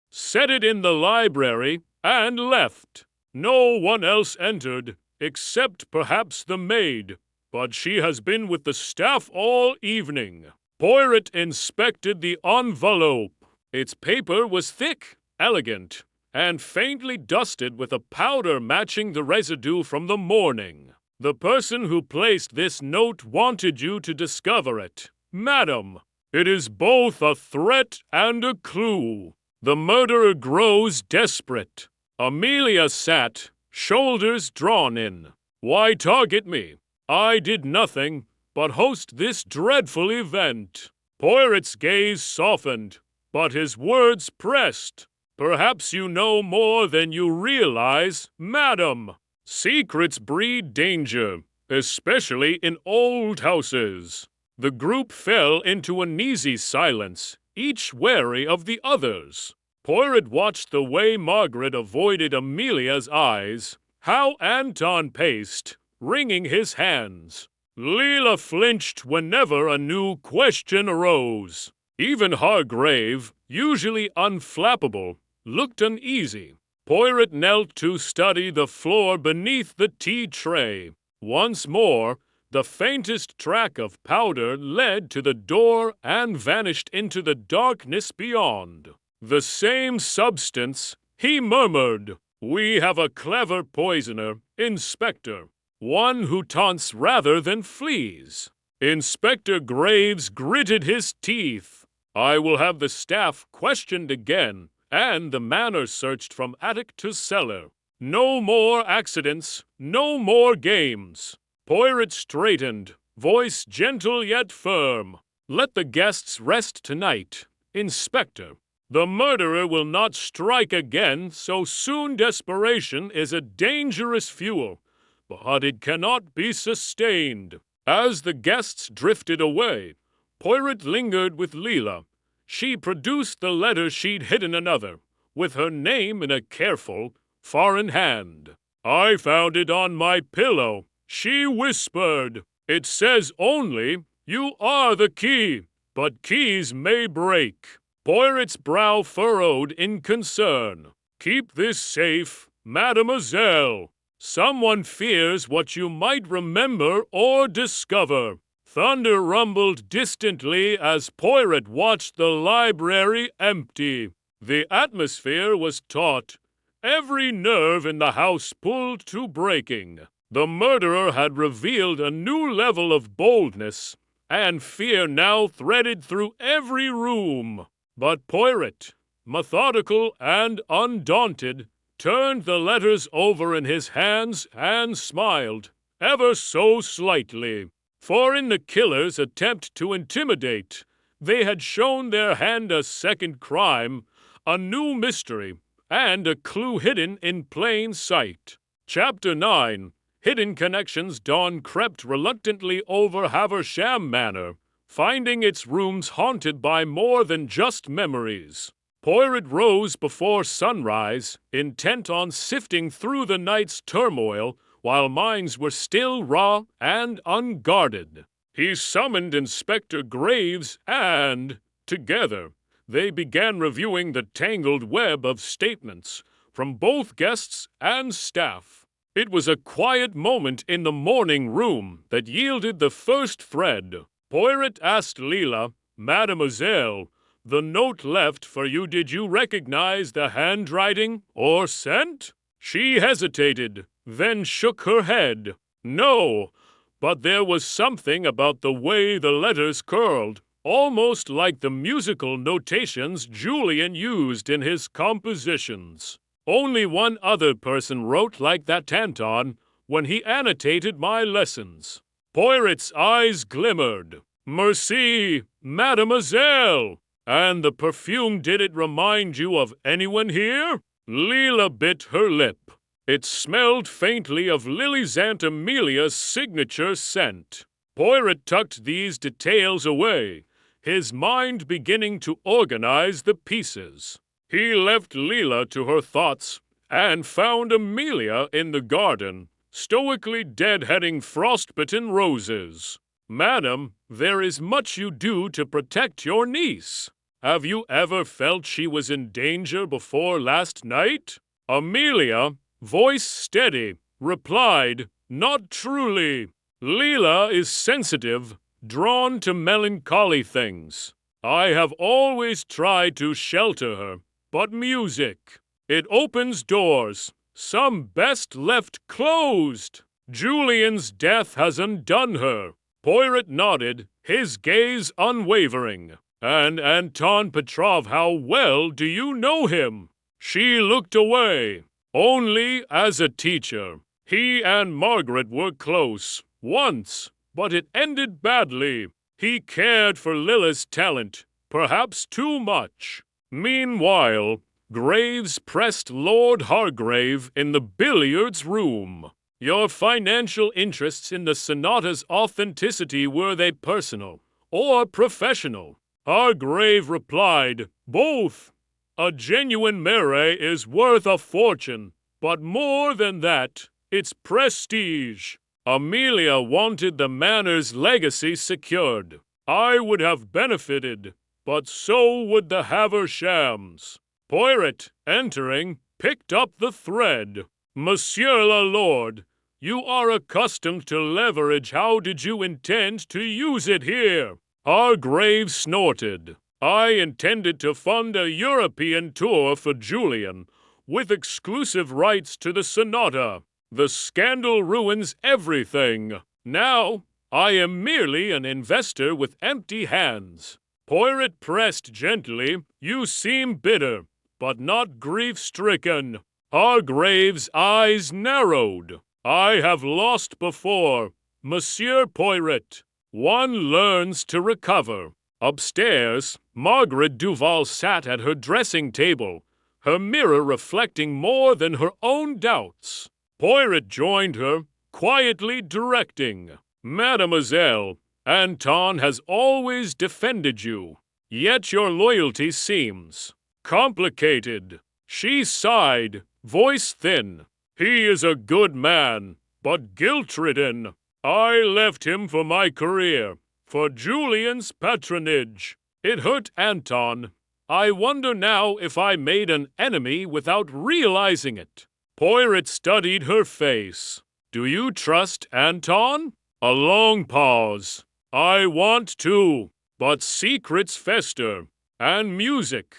set it in the library, and left. No one else entered, except perhaps the maid, but she has been with the staff all evening." Poirot inspected the envelope. Its paper was thick, elegant, and faintly dusted with a powder matching the residue from the morning. "The person who placed this note wanted you to discover it. Madam, it is both a threat and a clue. The murderer grows desperate." Amelia sat, shoulders drawn in. "Why target me? I did nothing but host this dreadful event." Poirot's gaze softened, but his words pressed. "Perhaps you know more than you realize, madam. Secrets breed danger, especially in old houses." The group fell into an easy silence, each wary of the others. Poirot watched the way Margaret avoided Amelia's eyes, how Anton paced, wringing his hands. Leela flinched whenever a new question arose. Even Hargrave, usually unflappable, looked uneasy. Poirot knelt to study the floor beneath the tea tray. Once more, the faintest track of powder led to the door and vanished into the darkness beyond. "The same substance," he murmured. "We have a clever poisoner, Inspector. One who taunts rather than flees." Inspector Graves gritted his teeth. "I will have the staff questioned again, and the manor searched from attic to cellar. No more accidents, no more games." Poirot straightened, voice gentle yet firm. "Let the guests rest tonight, Inspector. The murderer will not strike again so soon. Desperation is a dangerous fuel, but it cannot be sustained." As the guests drifted away, Poirot lingered with Leela. She produced the letter she'd hidden another, with her name in a careful, foreign hand. "I found it on my pillow," she whispered. "It says only, 'You are the key, but keys may break.'" Poirot's brow furrowed in concern. "Keep this safe, mademoiselle. Someone fears what you might remember or discover." Thunder rumbled distantly as Poirot watched the library empty. The atmosphere was taut, every nerve in the house pulled to breaking. The murderer had revealed a new level of boldness, and fear now threaded through every room. But Poirot, methodical and undaunted, turned the letters over in his hands and smiled, ever so slightly. For in the killer's attempt to intimidate, they had shown their hand a second crime, a new mystery, and a clue hidden in plain sight. Chapter 9. Hidden Connections. Dawn crept reluctantly over Haversham Manor, finding its rooms haunted by more than just memories. Poirot rose before sunrise, intent on sifting through the night's turmoil while minds were still raw and unguarded. He summoned Inspector Graves and, together, they began reviewing the tangled web of statements from both guests and staff. It was a quiet moment in the morning room that yielded the first thread. Poirot asked Leela, "Mademoiselle, the note left for you, did you recognize the handwriting or scent?" She hesitated, then shook her head. "No, but there was something about the way the letters curled, almost like the musical notations Julian used in his compositions. Only one other person wrote like that, Anton, when he annotated my lessons." Poirot's eyes glimmered. "Merci, mademoiselle. And the perfume, did it remind you of anyone here?" Leela bit her lip. It smelled faintly of Lily's Aunt Amelia's signature scent. Poirot tucked these details away, his mind beginning to organize the pieces. He left Leela to her thoughts and found Amelia in the garden, stoically deadheading frostbitten roses. "Madam, there is much you do to protect your niece. Have you ever felt she was in danger before last night?" Amelia, voice steady, replied, "Not truly. Leela is sensitive, drawn to melancholy things. I have always tried to shelter her, but music, it opens doors, some best left closed. Julian's death has undone her." Poirot nodded, his gaze unwavering. "And Anton Petrov, how well do you know him?" She looked away. "Only as a teacher. He and Margaret were close, once, but it ended badly. He cared for Lila's talent, perhaps too much." Meanwhile, Graves pressed Lord Hargrave in the billiards room. "Your financial interests in the sonata's authenticity, were they personal or professional?" Hargrave replied, "Both. A genuine Murray is worth a fortune, but more than that, it's prestige. Amelia wanted the manor's legacy secured. I would have benefited, but so would the Havershams." Poirot, entering, picked up the thread. Monsieur la Lord, you are accustomed to leverage. How did you intend to use it here? Hargrave snorted. I intended to fund a European tour for Julian, with exclusive rights to the sonata. The scandal ruins everything. Now, I am merely an investor with empty hands. Poirot pressed gently. You seem bitter, but not grief-stricken. Hargrave's eyes narrowed. I have lost before, Monsieur Poirot. One learns to recover. Upstairs, Margaret Duval sat at her dressing table, her mirror reflecting more than her own doubts. Poirot joined her, quietly directing. Mademoiselle, Anton has always defended you, yet your loyalty seems complicated. She sighed, voice thin. He is a good man, but guilt-ridden. I left him for my career, for Julian's patronage. It hurt Anton. I wonder now if I made an enemy without realizing it. Poirot studied her face. Do you trust Anton? A long pause. I want to, but secrets fester, and music,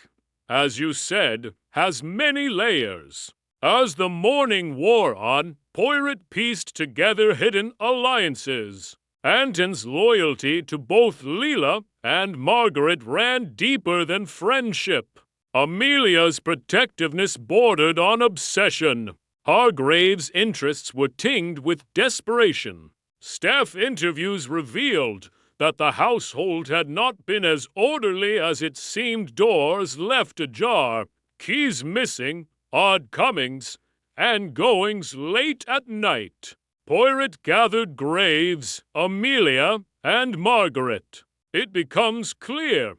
as you said, has many layers. As the morning wore on, Poirot pieced together hidden alliances. Anton's loyalty to both Leela and Margaret ran deeper than friendship. Amelia's protectiveness bordered on obsession. Hargrave's interests were tinged with desperation. Staff interviews revealed that the household had not been as orderly as it seemed. Doors left ajar, keys missing, odd comings and goings late at night. Poirot gathered Graves, Amelia, and Margaret. It becomes clear,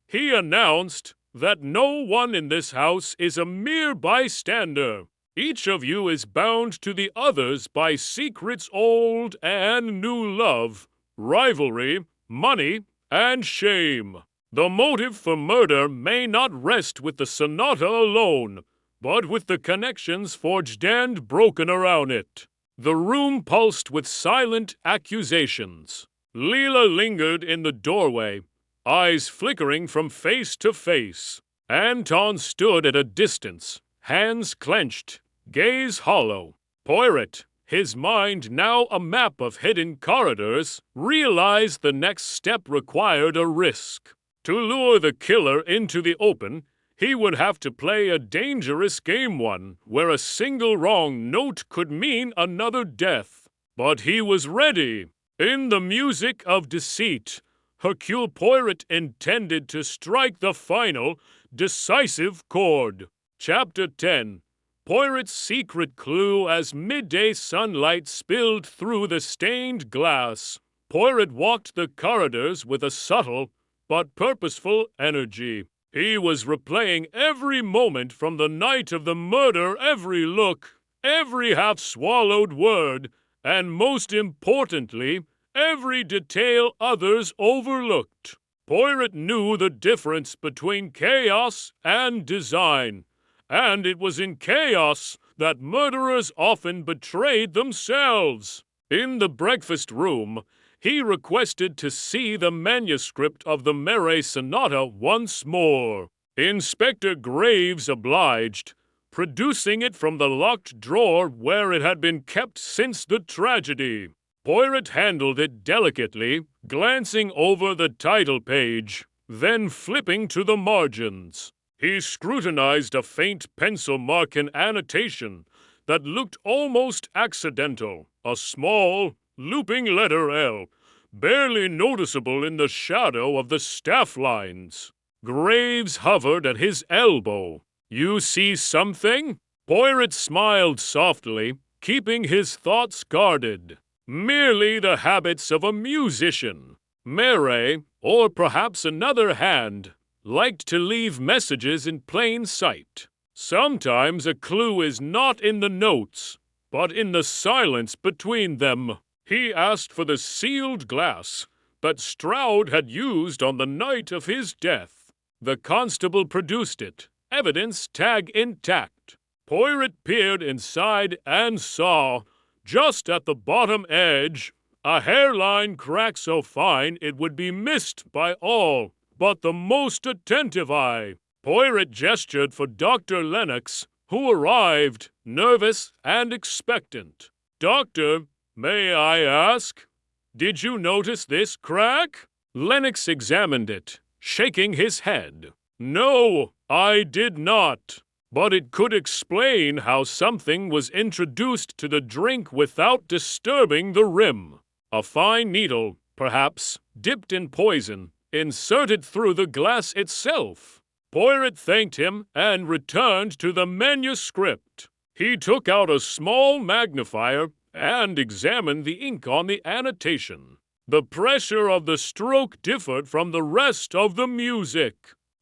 he announced, that no one in this house is a mere bystander. Each of you is bound to the others by secrets old and new, love, rivalry, money, and shame. The motive for murder may not rest with the sonata alone, but with the connections forged and broken around it. The room pulsed with silent accusations. Leela lingered in the doorway, eyes flickering from face to face. Anton stood at a distance, hands clenched, gaze hollow. Poirot, his mind now a map of hidden corridors, realized the next step required a risk. To lure the killer into the open, he would have to play a dangerous game, one where a single wrong note could mean another death. But he was ready. In the music of deceit, Hercule Poirot intended to strike the final, decisive chord. Chapter 10. Poirot's secret clue as midday sunlight spilled through the stained glass. Poirot walked the corridors with a subtle but purposeful energy. He was replaying every moment from the night of the murder, every look, every half-swallowed word, and most importantly, every detail others overlooked. Poirot knew the difference between chaos and design, and it was in chaos that murderers often betrayed themselves. In the breakfast room, he requested to see the manuscript of the Mère Sonata once more. Inspector Graves obliged, producing it from the locked drawer where it had been kept since the tragedy. Poirot handled it delicately, glancing over the title page, then flipping to the margins. He scrutinized a faint pencil mark in annotation that looked almost accidental, a small, looping letter L, barely noticeable in the shadow of the staff lines. Graves hovered at his elbow. You see something? Poirot smiled softly, keeping his thoughts guarded. Merely the habits of a musician. Mère, or perhaps another hand, liked to leave messages in plain sight. Sometimes a clue is not in the notes, but in the silence between them. He asked for the sealed glass that Stroud had used on the night of his death. The constable produced it, evidence tag intact. Poirot peered inside and saw, just at the bottom edge, a hairline crack so fine it would be missed by all but the most attentive eye. Poirot gestured for Dr. Lennox, who arrived, nervous and expectant. "Doctor, may I ask, did you notice this crack?" Lennox examined it, shaking his head. "No, I did not. But it could explain how something was introduced to the drink without disturbing the rim. A fine needle, perhaps, dipped in poison, inserted through the glass itself." Poirot thanked him and returned to the manuscript. He took out a small magnifier and examined the ink on the annotation. The pressure of the stroke differed from the rest of the music.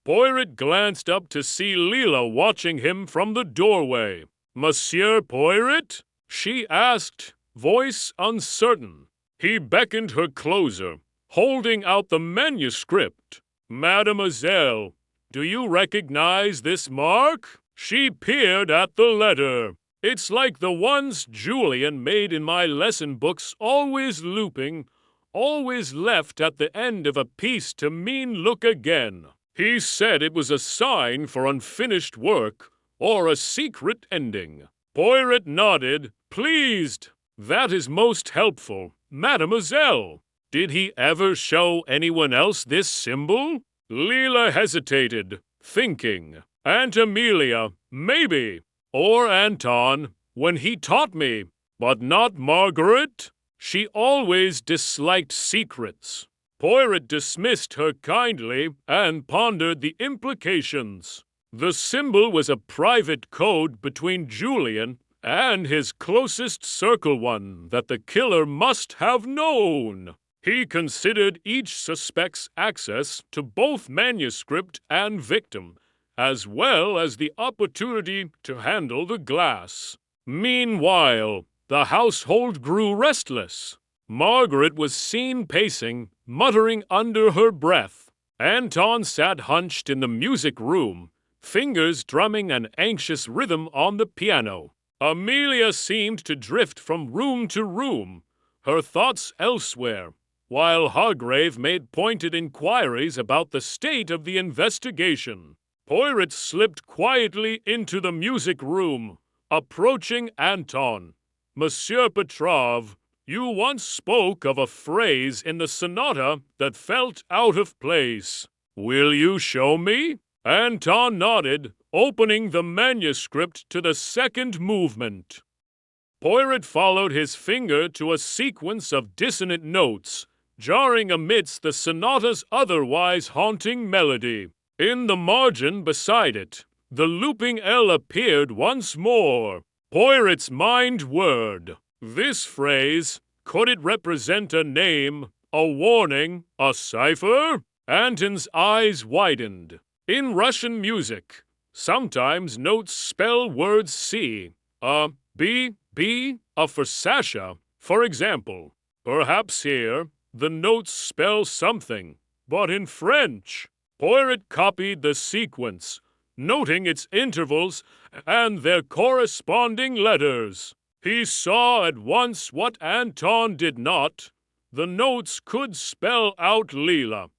Poirot glanced up to see Leela watching him from the doorway. "Monsieur Poirot?" she asked, voice uncertain. He beckoned her closer, holding out the manuscript. "Mademoiselle, do you recognize this mark?" She peered at the letter. "It's like the ones Julian made in my lesson books, always looping, always left at the end of a piece to mean look again. He said it was a sign for unfinished work or a secret ending." Poirot nodded, pleased. "That is most helpful, mademoiselle. Did he ever show anyone else this symbol?" Leela hesitated, thinking. "Aunt Amelia, maybe. Or Anton, when he taught me. But not Margaret. She always disliked secrets." Poirot dismissed her kindly and pondered the implications. The symbol was a private code between Julian and his closest circle, one that the killer must have known. He considered each suspect's access to both manuscript and victim, as well as the opportunity to handle the glass. Meanwhile, the household grew restless. Margaret was seen pacing, muttering under her breath. Anton sat hunched in the music room, fingers drumming an anxious rhythm on the piano. Amelia seemed to drift from room to room, her thoughts elsewhere, while Hargrave made pointed inquiries about the state of the investigation. Poirot slipped quietly into the music room, approaching Anton. "Monsieur Petrov, you once spoke of a phrase in the sonata that felt out of place. Will you show me?" Anton nodded, opening the manuscript to the second movement. Poirot followed his finger to a sequence of dissonant notes, jarring amidst the sonata's otherwise haunting melody. In the margin beside it, the looping L appeared once more. Poirot's mind whirred. This phrase, could it represent a name, a warning, a cipher? Anton's eyes widened. In Russian music, sometimes notes spell words C, B, for Sasha, for example. Perhaps here, the notes spell something, but in French. Poirot copied the sequence, noting its intervals and their corresponding letters. He saw at once what Anton did not. The notes could spell out Leela.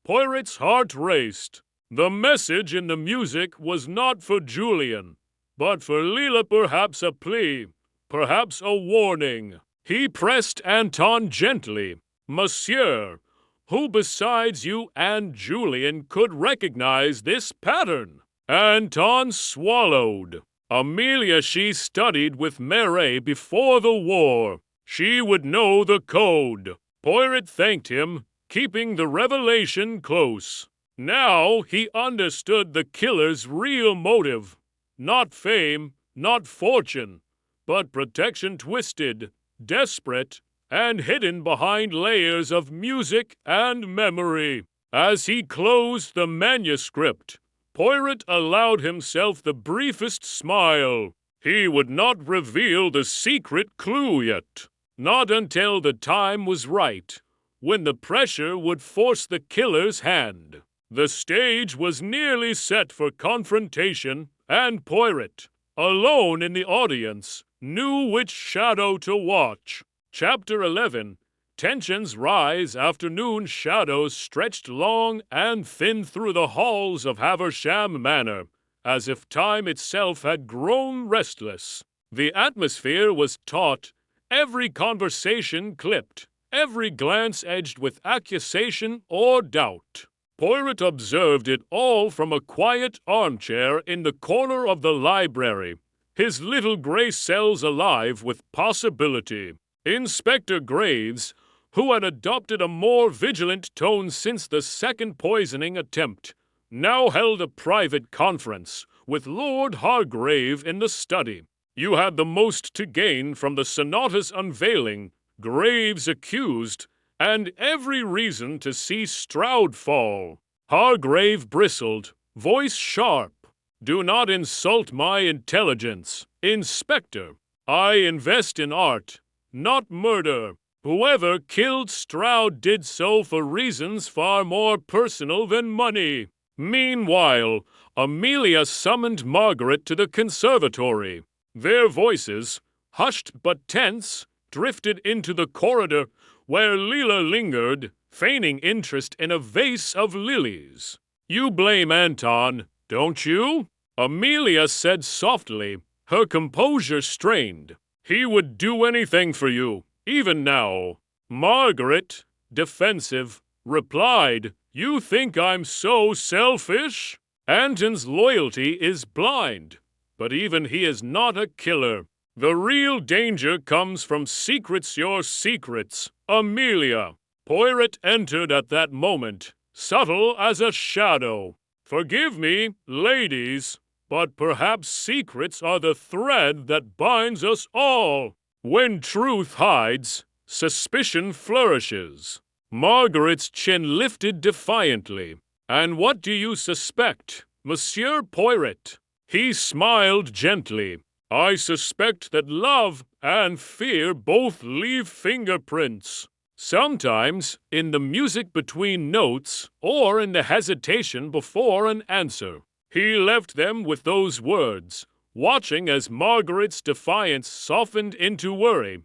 Poirot's heart raced. The message in the music was not for Julian, but for Leela, perhaps a plea, perhaps a warning. He pressed Anton gently. "Monsieur, who besides you and Julian could recognize this pattern?" Anton swallowed. "Amelia she studied with Meret before the war. She would know the code." Poirot thanked him, keeping the revelation close. Now he understood the killer's real motive. Not fame, not fortune, but protection twisted, desperate, and hidden behind layers of music and memory. As he closed the manuscript, Poirot allowed himself the briefest smile. He would not reveal the secret clue yet. Not until the time was right, when the pressure would force the killer's hand. The stage was nearly set for confrontation, and Poirot, alone in the audience, knew which shadow to watch. Chapter 11. Tensions rise. Afternoon shadows stretched long and thin through the halls of Haversham Manor, as if time itself had grown restless. The atmosphere was taut, every conversation clipped, every glance edged with accusation or doubt. Poirot observed it all from a quiet armchair in the corner of the library, his little grey cells alive with possibility. Inspector Graves, who had adopted a more vigilant tone since the second poisoning attempt, now held a private conference with Lord Hargrave in the study. You had the most to gain from the sonata's unveiling, Graves accused, and every reason to see Stroud fall. Hargrave bristled, voice sharp. Do not insult my intelligence, Inspector. I invest in art, not murder. Whoever killed Stroud did so for reasons far more personal than money. Meanwhile, Amelia summoned Margaret to the conservatory. Their voices, hushed but tense, drifted into the corridor where Leela lingered, feigning interest in a vase of lilies. You blame Anton, don't you? Amelia said softly, her composure strained. He would do anything for you, even now. Margaret, defensive, replied, You think I'm so selfish? Anton's loyalty is blind, but even he is not a killer. The real danger comes from secrets, your secrets, Amelia. Poirot entered at that moment, subtle as a shadow. Forgive me, ladies, but perhaps secrets are the thread that binds us all. When truth hides, suspicion flourishes. Margaret's chin lifted defiantly. And what do you suspect, Monsieur Poirot? He smiled gently. I suspect that love and fear both leave fingerprints. Sometimes in the music between notes or in the hesitation before an answer. He left them with those words, watching as Margaret's defiance softened into worry,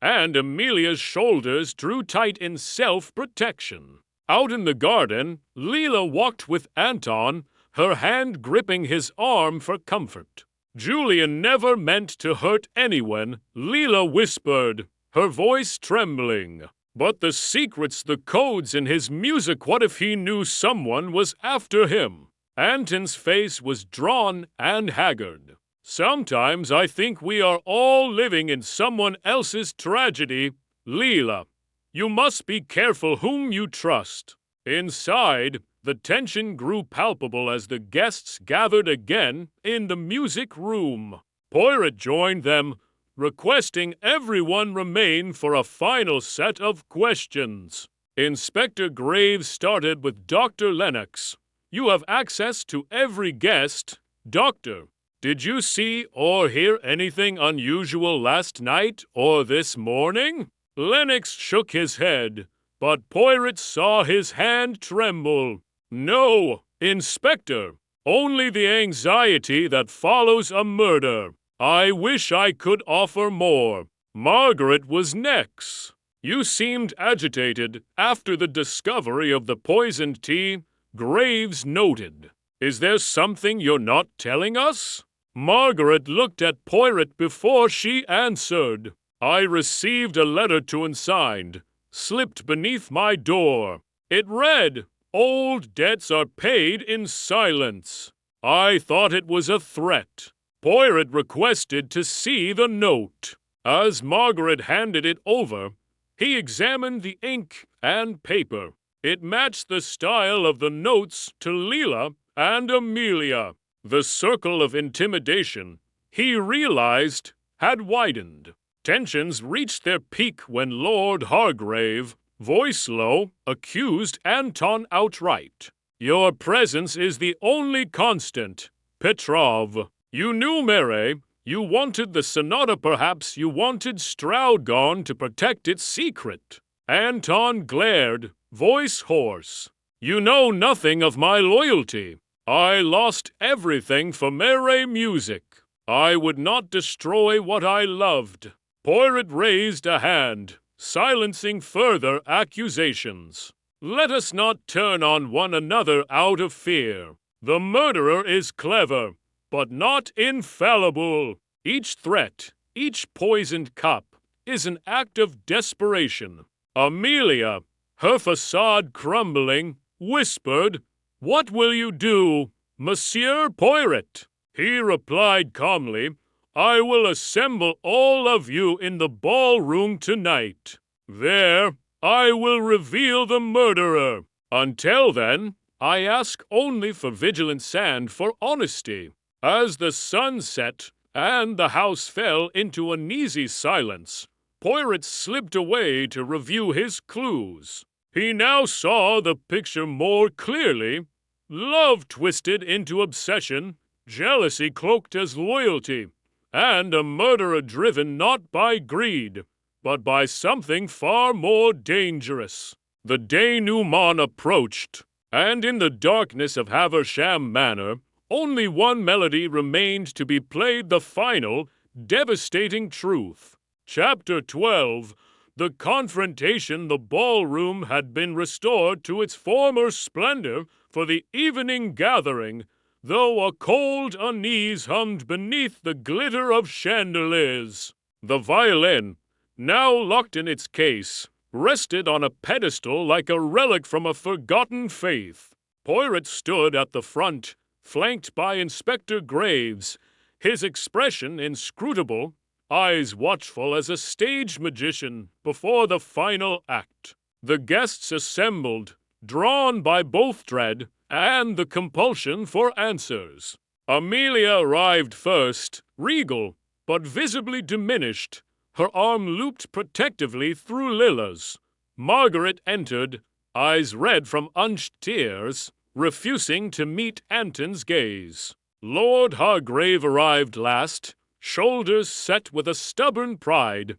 and Amelia's shoulders drew tight in self-protection. Out in the garden, Leela walked with Anton, her hand gripping his arm for comfort. Julian never meant to hurt anyone, Leela whispered, her voice trembling. But the secrets, the codes in his music, what if he knew someone was after him? Anton's face was drawn and haggard. Sometimes I think we are all living in someone else's tragedy. Leela, you must be careful whom you trust. Inside, the tension grew palpable as the guests gathered again in the music room. Poirot joined them, requesting everyone remain for a final set of questions. Inspector Graves started with Dr. Lennox. You have access to every guest. Doctor, did you see or hear anything unusual last night or this morning? Lennox shook his head, but Poirot saw his hand tremble. No, Inspector, only the anxiety that follows a murder. I wish I could offer more. Margaret was next. You seemed agitated after the discovery of the poisoned tea, Graves noted. Is there something you're not telling us? Margaret looked at Poirot before she answered. I received a letter to unsigned, slipped beneath my door. It read, Old debts are paid in silence. I thought it was a threat. Poirot requested to see the note. As Margaret handed it over, he examined the ink and paper. It matched the style of the notes to Leela and Amelia. The circle of intimidation, he realized, had widened. Tensions reached their peak when Lord Hargrave, voice low, accused Anton outright. Your presence is the only constant, Petrov. You knew Mary. You wanted the sonata, perhaps you wanted Stroud gone to protect its secret. Anton glared, voice hoarse. You know nothing of my loyalty. I lost everything for Mary music. I would not destroy what I loved. Poirot raised a hand, silencing further accusations. Let us not turn on one another out of fear. The murderer is clever, but not infallible. Each threat, each poisoned cup, is an act of desperation. Amelia, her facade crumbling, whispered, "What will you do, Monsieur Poirot?" He replied calmly, "I will assemble all of you in the ballroom tonight. There, I will reveal the murderer. Until then, I ask only for vigilance and for honesty." As the sun set and the house fell into uneasy silence, Poirot slipped away to review his clues. He now saw the picture more clearly. Love twisted into obsession, jealousy cloaked as loyalty, and a murderer driven not by greed, but by something far more dangerous. The denouement approached, and in the darkness of Havisham Manor, only one melody remained to be played, the final, devastating truth. Chapter 12. The confrontation. The ballroom had been restored to its former splendor for the evening gathering, though a cold unease hummed beneath the glitter of chandeliers. The violin, now locked in its case, rested on a pedestal like a relic from a forgotten faith. Poirot stood at the front, flanked by Inspector Graves, his expression inscrutable, eyes watchful as a stage magician before the final act. The guests assembled, drawn by both dread and the compulsion for answers. Amelia arrived first, regal, but visibly diminished, her arm looped protectively through Lilla's. Margaret entered, eyes red from unshed tears, refusing to meet Anton's gaze. Lord Hargrave arrived last, shoulders set with a stubborn pride.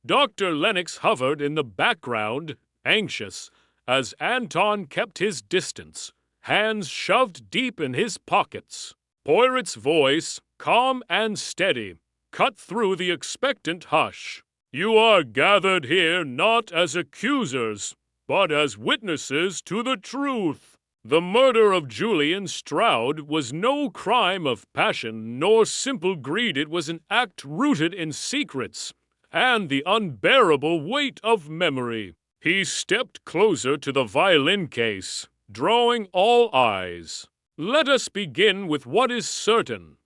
Dr. Lennox hovered in the background, anxious, as Anton kept his distance, hands shoved deep in his pockets. Poirot's voice, calm and steady, cut through the expectant hush. "You are gathered here not as accusers, but as witnesses to the truth. The murder of Julian Stroud was no crime of passion nor simple greed. It was an act rooted in secrets and the unbearable weight of memory." He stepped closer to the violin case, drawing all eyes. "Let us begin with what is certain.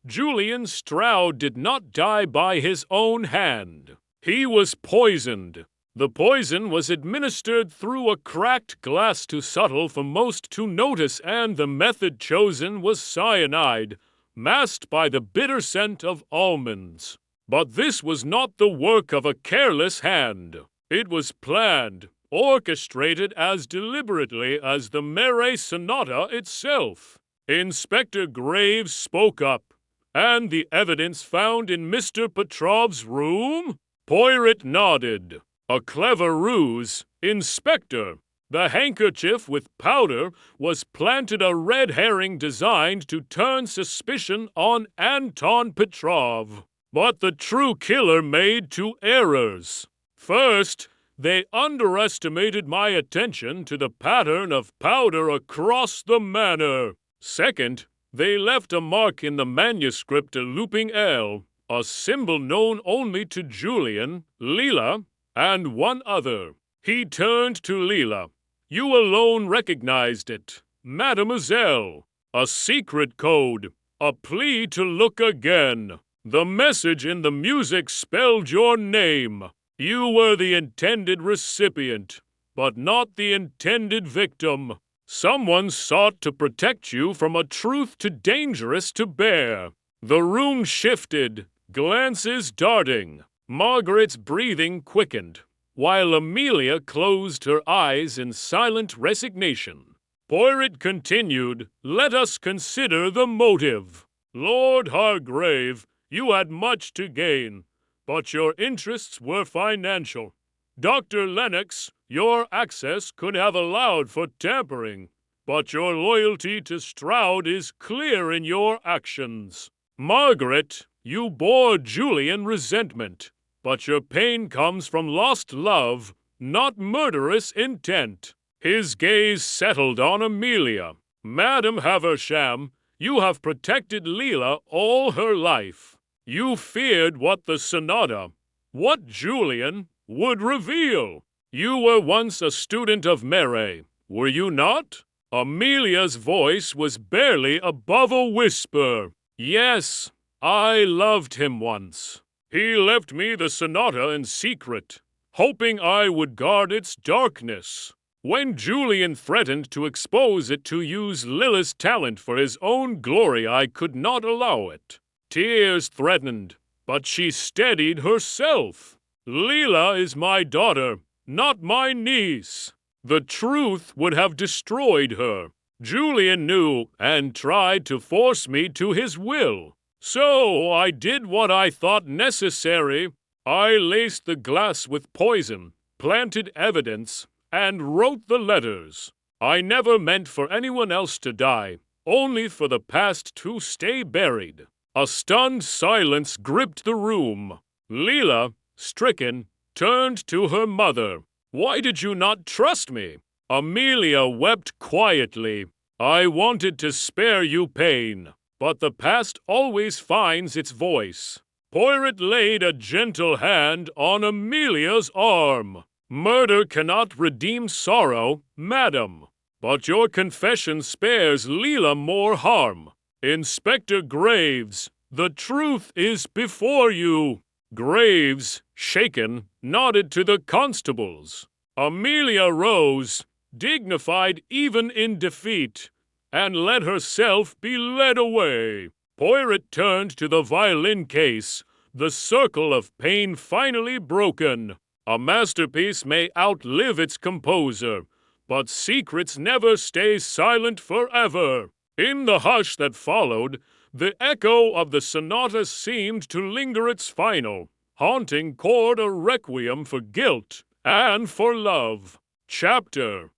Julian Stroud did not die by his own hand. He was poisoned. The poison was administered through a cracked glass, too subtle for most to notice, and the method chosen was cyanide, masked by the bitter scent of almonds. But this was not the work of a careless hand. It was planned, orchestrated as deliberately as the Mere Sonata itself. Inspector Graves spoke up. "And the evidence found in Mr. Petrov's room?" Poirot nodded. "A clever ruse, Inspector. The handkerchief with powder was planted a red herring designed to turn suspicion on Anton Petrov. But the true killer made two errors. First, they underestimated my attention to the pattern of powder across the manor. Second, they left a mark in the manuscript, a looping L, a symbol known only to Julian, Leela, and one other." He turned to Leela. "You alone recognized it, Mademoiselle. A secret code, a plea to look again. The message in the music spelled your name. You were the intended recipient, but not the intended victim. Someone sought to protect you from a truth too dangerous to bear." The room shifted, glances darting. Margaret's breathing quickened, while Amelia closed her eyes in silent resignation. Poirot continued, "Let us consider the motive. Lord Hargrave, you had much to gain, but your interests were financial. Dr. Lennox, your access could have allowed for tampering, but your loyalty to Stroud is clear in your actions. Margaret, You bore Julian resentment, but your pain comes from lost love, not murderous intent. His gaze settled on Amelia. Madam Havisham, you have protected Leela all her life. You feared what the sonata, what Julian, would reveal. You were once a student of Mary, were you not? Amelia's voice was barely above a whisper. Yes, I loved him once. He left me the sonata in secret, hoping I would guard its darkness. When Julian threatened to expose it to use Lila's talent for his own glory, I could not allow it. Tears threatened, but she steadied herself. Leela is my daughter, not my niece. The truth would have destroyed her. Julian knew and tried to force me to his will. So I did what I thought necessary. I laced the glass with poison, planted evidence, and wrote the letters. I never meant for anyone else to die, only for the past to stay buried. A stunned silence gripped the room. Leela, stricken, turned to her mother. Why did you not trust me? Amelia wept quietly. I wanted to spare you pain, but the past always finds its voice. Poirot laid a gentle hand on Amelia's arm. Murder cannot redeem sorrow, madam, but your confession spares Leela more harm. Inspector Graves, the truth is before you. Graves, shaken, nodded to the constables. Amelia rose, dignified even in defeat, and let herself be led away. Poirot turned to the violin case, the circle of pain finally broken. A masterpiece may outlive its composer, but secrets never stay silent forever. In the hush that followed, the echo of the sonata seemed to linger its final, haunting chord a requiem for guilt and for love. Chapter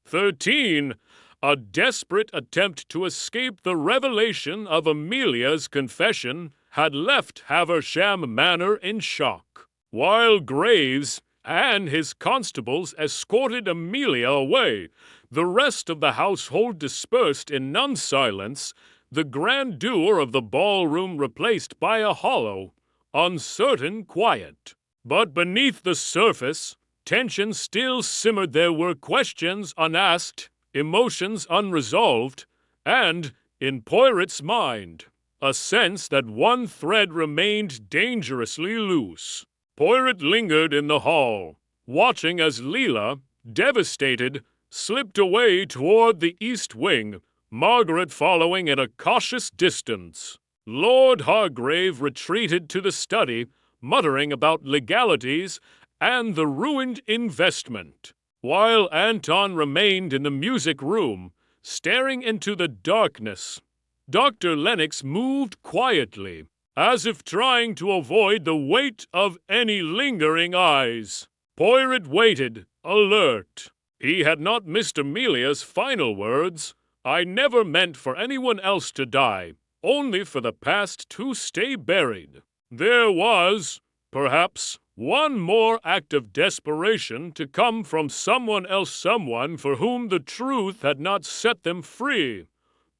13. A desperate attempt to escape the revelation of Amelia's confession had left Havisham Manor in shock. While Graves and his constables escorted Amelia away, the rest of the household dispersed in nun silence, the grandeur of the ballroom replaced by a hollow, uncertain quiet. But beneath the surface, tension still simmered. There were questions unasked, emotions unresolved, and, in Poirot's mind, a sense that one thread remained dangerously loose. Poirot lingered in the hall, watching as Leela, devastated, slipped away toward the east wing, Margaret following at a cautious distance. Lord Hargrave retreated to the study, muttering about legalities and the ruined investment, while Anton remained in the music room, staring into the darkness. Dr. Lennox moved quietly, as if trying to avoid the weight of any lingering eyes. Poirot waited, alert. He had not missed Amelia's final words. I never meant for anyone else to die, only for the past to stay buried. There was, perhaps, one more act of desperation to come from someone else, someone for whom the truth had not set them free,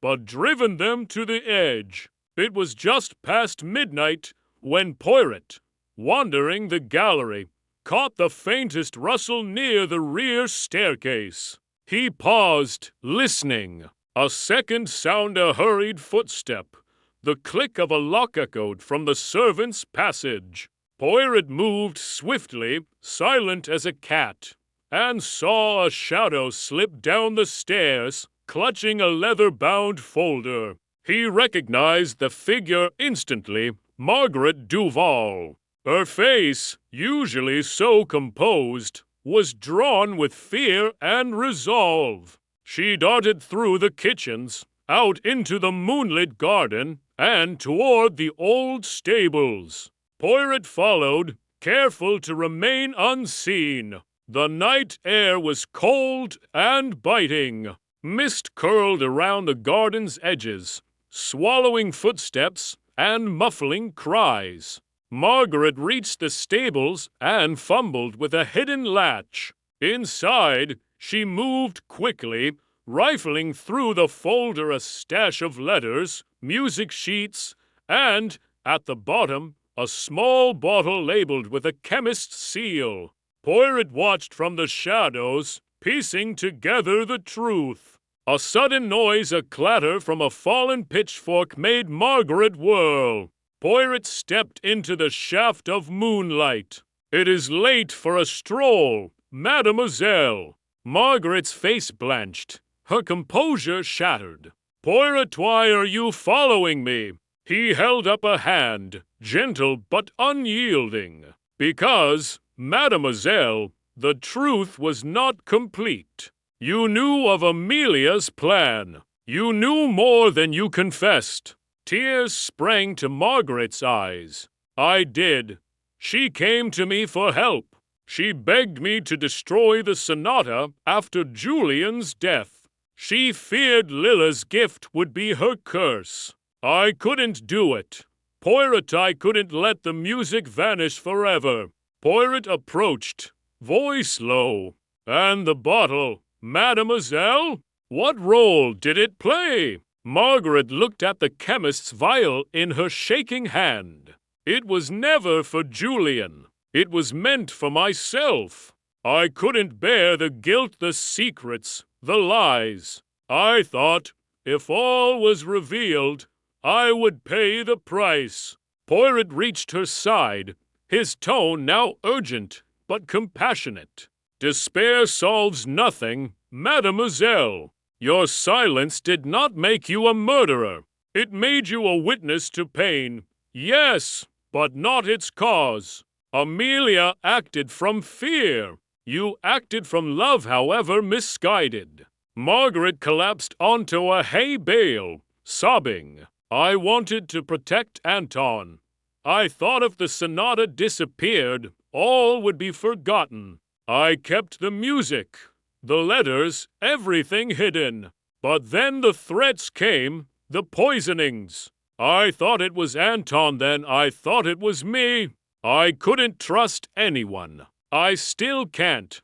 but driven them to the edge. It was just past midnight when Poirot, wandering the gallery, caught the faintest rustle near the rear staircase. He paused, listening. A second sound, a hurried footstep. The click of a lock echoed from the servants' passage. Poirot moved swiftly, silent as a cat, and saw a shadow slip down the stairs, clutching a leather-bound folder. He recognized the figure instantly, Margaret Duval. Her face, usually so composed, was drawn with fear and resolve. She darted through the kitchens, out into the moonlit garden, and toward the old stables. Poirot followed, careful to remain unseen. The night air was cold and biting. Mist curled around the garden's edges, swallowing footsteps and muffling cries. Margaret reached the stables and fumbled with a hidden latch. Inside, she moved quickly, rifling through the folder a stash of letters, music sheets, and, at the bottom, a small bottle labeled with a chemist's seal. Poirot watched from the shadows, piecing together the truth. A sudden noise, a clatter from a fallen pitchfork made Margaret whirl. Poirot stepped into the shaft of moonlight. "It is late for a stroll, mademoiselle." Margaret's face blanched, her composure shattered. "Poirot, why are you following me?" He held up a hand, gentle but unyielding. "Because, mademoiselle, the truth was not complete. You knew of Amelia's plan. You knew more than you confessed." Tears sprang to Margaret's eyes. "I did. She came to me for help. She begged me to destroy the sonata after Julian's death. She feared Lilla's gift would be her curse. I couldn't do it. Poirot, I couldn't let the music vanish forever." Poirot approached, voice low. "And the bottle, mademoiselle? What role did it play?" Margaret looked at the chemist's vial in her shaking hand. "It was never for Julian. It was meant for myself. I couldn't bear the guilt, the secrets, the lies. I thought, if all was revealed, I would pay the price." Poirot reached her side, his tone now urgent but compassionate. "Despair solves nothing, mademoiselle. Your silence did not make you a murderer. It made you a witness to pain. Yes, but not its cause. Amelia acted from fear. You acted from love, however misguided." Margaret collapsed onto a hay bale, sobbing. "I wanted to protect Anton. I thought if the sonata disappeared, all would be forgotten. I kept the music, the letters, everything hidden. But then the threats came, the poisonings. I thought it was Anton then, I thought it was me. I couldn't trust anyone. I still can't."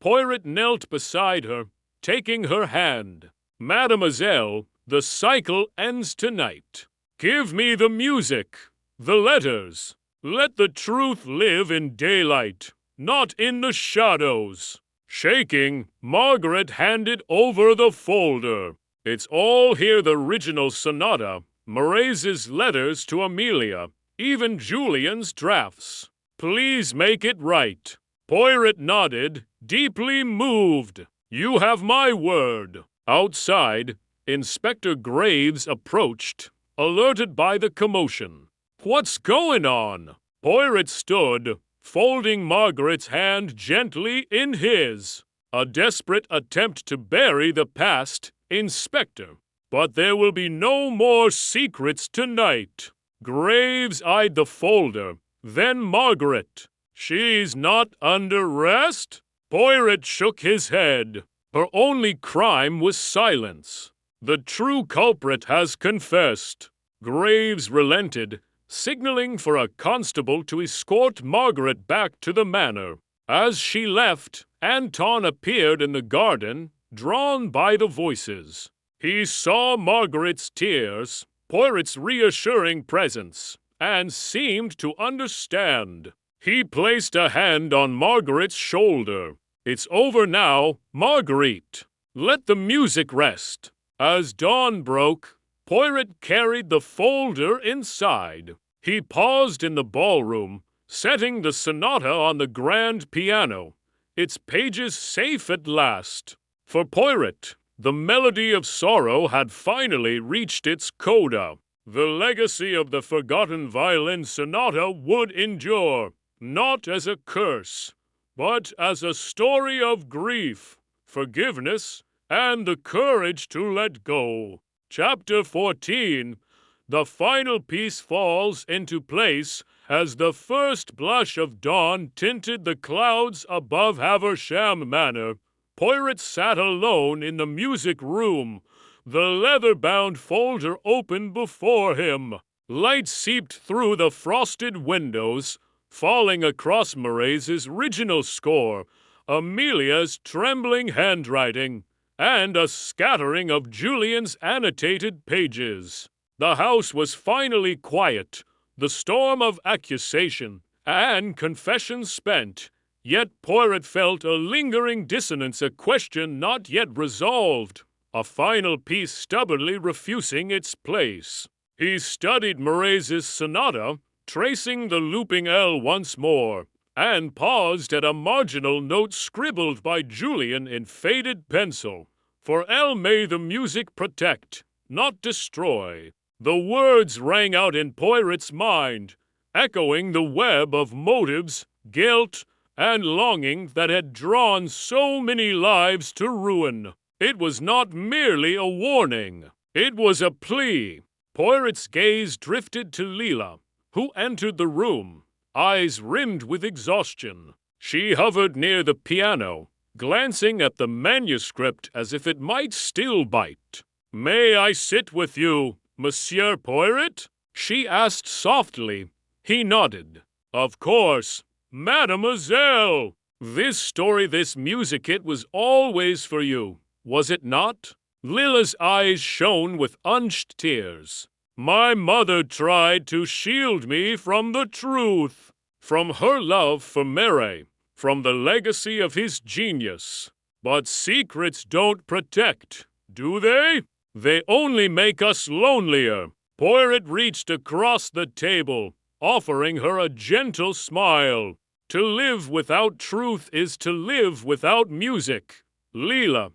Poirot knelt beside her, taking her hand. "Mademoiselle, the cycle ends tonight. Give me the music, the letters. Let the truth live in daylight, not in the shadows." Shaking, Margaret handed over the folder. "It's all here, the original sonata, Morais's letters to Amelia, even Julian's drafts. Please make it right." Poirot nodded, deeply moved. "You have my word." Outside, Inspector Graves approached, alerted by the commotion. "What's going on?" Poirot stood, folding Margaret's hand gently in his. "A desperate attempt to bury the past, Inspector. But there will be no more secrets tonight." Graves eyed the folder, then Margaret. "She's not under arrest?" Poirot shook his head. "Her only crime was silence. The true culprit has confessed." Graves relented, signaling for a constable to escort Margaret back to the manor. As she left, Anton appeared in the garden, drawn by the voices. He saw Margaret's tears, Poirot's reassuring presence, and seemed to understand. He placed a hand on Margaret's shoulder. "It's over now, Marguerite. Let the music rest." As dawn broke, Poirot carried the folder inside. He paused in the ballroom, setting the sonata on the grand piano, its pages safe at last. For Poirot, the melody of sorrow had finally reached its coda. The legacy of the forgotten violin sonata would endure, not as a curse, but as a story of grief, forgiveness, and the courage to let go. Chapter 14. The final piece falls into place as the first blush of dawn tinted the clouds above Haversham Manor. Poirot sat alone in the music room, the leather-bound folder open before him. Light seeped through the frosted windows, falling across Morais's original score, Amelia's trembling handwriting, and a scattering of Julian's annotated pages. The house was finally quiet, the storm of accusation and confession spent, yet Poirot felt a lingering dissonance, a question not yet resolved, a final piece stubbornly refusing its place. He studied Morais's sonata, tracing the looping L once more, and paused at a marginal note scribbled by Julian in faded pencil. For L may the music protect, not destroy. The words rang out in Poirot's mind, echoing the web of motives, guilt, and longing that had drawn so many lives to ruin. It was not merely a warning. It was a plea. Poirot's gaze drifted to Leela, who entered the room, eyes rimmed with exhaustion. She hovered near the piano, glancing at the manuscript as if it might still bite. "May I sit with you, Monsieur Poirot?" she asked softly. He nodded. "Of course, Mademoiselle! This story, this music, was always for you, was it not?" Lila's eyes shone with unshed tears. "My mother tried to shield me from the truth, from her love for Mary, from the legacy of his genius. But secrets don't protect, do they? They only make us lonelier." Poirot reached across the table, offering her a gentle smile. To live without truth is to live without music. Leela,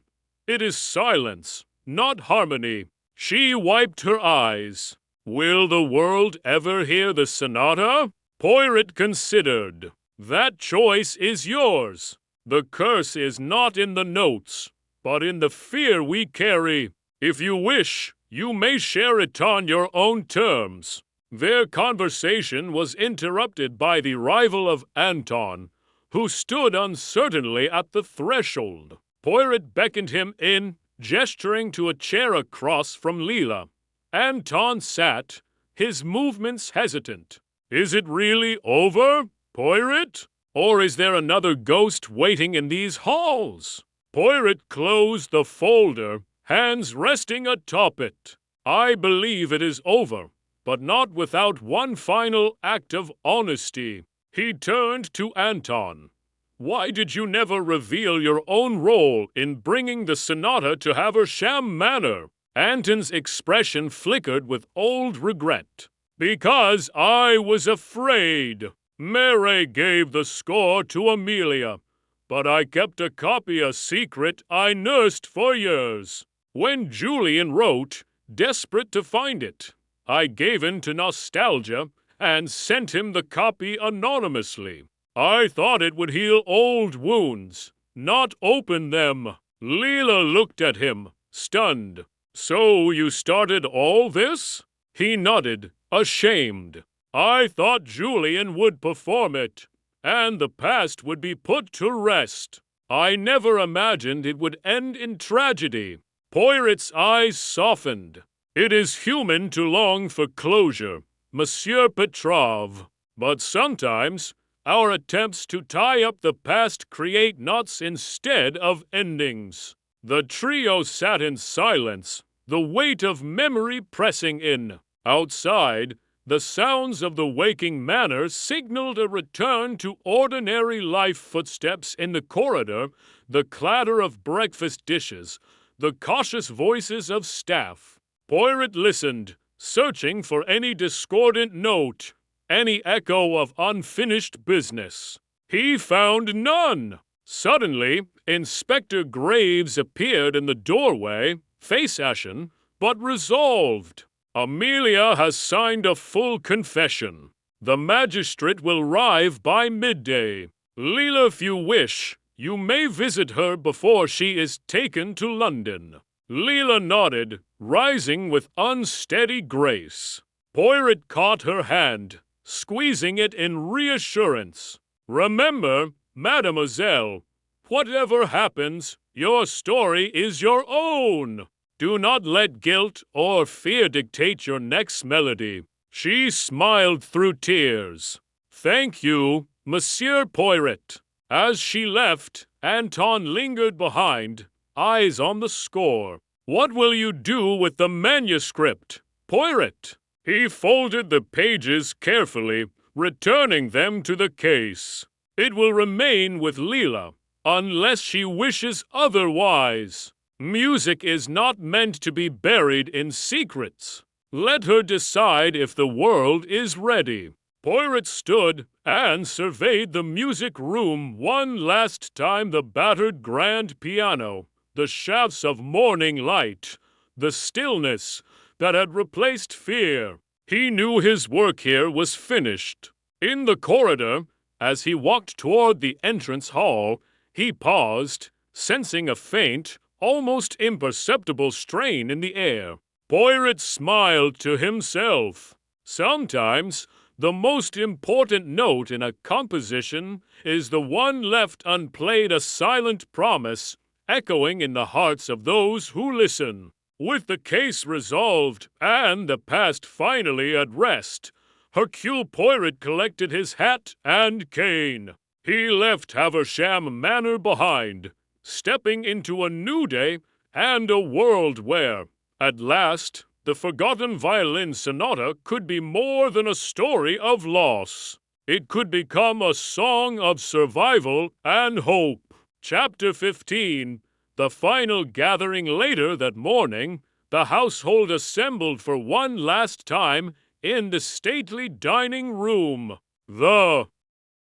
it is silence, not harmony. She wiped her eyes. Will the world ever hear the sonata? Poirot considered. That choice is yours. The curse is not in the notes, but in the fear we carry. If you wish, you may share it on your own terms. Their conversation was interrupted by the arrival of Anton, who stood uncertainly at the threshold. Poirot beckoned him in, gesturing to a chair across from Leela. Anton sat, his movements hesitant. "Is it really over, Poirot? Or is there another ghost waiting in these halls?" Poirot closed the folder, hands resting atop it. "I believe it is over, but not without one final act of honesty." He turned to Anton. "Why did you never reveal your own role in bringing the sonata to Haversham Manor?" Anton's expression flickered with old regret. "Because I was afraid. Mary gave the score to Amelia, but I kept a copy a secret I nursed for years. When Julian wrote, desperate to find it, I gave in to nostalgia and sent him the copy anonymously. I thought it would heal old wounds, not open them." Leela looked at him, stunned. "So you started all this?" He nodded, ashamed. "I thought Julian would perform it, and the past would be put to rest. I never imagined it would end in tragedy." Poirot's eyes softened. "It is human to long for closure, Monsieur Petrov. But sometimes our attempts to tie up the past create knots instead of endings." The trio sat in silence, the weight of memory pressing in. Outside, the sounds of the waking manor signaled a return to ordinary life. Footsteps in the corridor, the clatter of breakfast dishes, the cautious voices of staff. Poirot listened, searching for any discordant note, any echo of unfinished business. He found none. Suddenly, Inspector Graves appeared in the doorway, face ashen, but resolved. "Amelia has signed a full confession. The magistrate will arrive by midday. Leela, if you wish, you may visit her before she is taken to London." Leela nodded, rising with unsteady grace. Poirot caught her hand, squeezing it in reassurance. "Remember, Mademoiselle, whatever happens, your story is your own. Do not let guilt or fear dictate your next melody. She smiled through tears. "Thank you, Monsieur Poirot." As she left, Anton lingered behind, eyes on the score. "What will you do with the manuscript, Poirot?" He folded the pages carefully, returning them to the case. "It will remain with Leela, unless she wishes otherwise. Music is not meant to be buried in secrets. Let her decide if the world is ready." Poirot stood and surveyed the music room one last time, the battered grand piano, the shafts of morning light, the stillness that had replaced fear. He knew his work here was finished. In the corridor, as he walked toward the entrance hall, he paused, sensing a faint, almost imperceptible strain in the air. Poirot smiled to himself. Sometimes, the most important note in a composition is the one left unplayed, a silent promise echoing in the hearts of those who listen. With the case resolved and the past finally at rest, Hercule Poirot collected his hat and cane. He left Havisham Manor behind, stepping into a new day and a world where, at last, the forgotten violin sonata could be more than a story of loss. It could become a song of survival and hope. Chapter 15. The final gathering. Later that morning, the household assembled for one last time in the stately dining room. The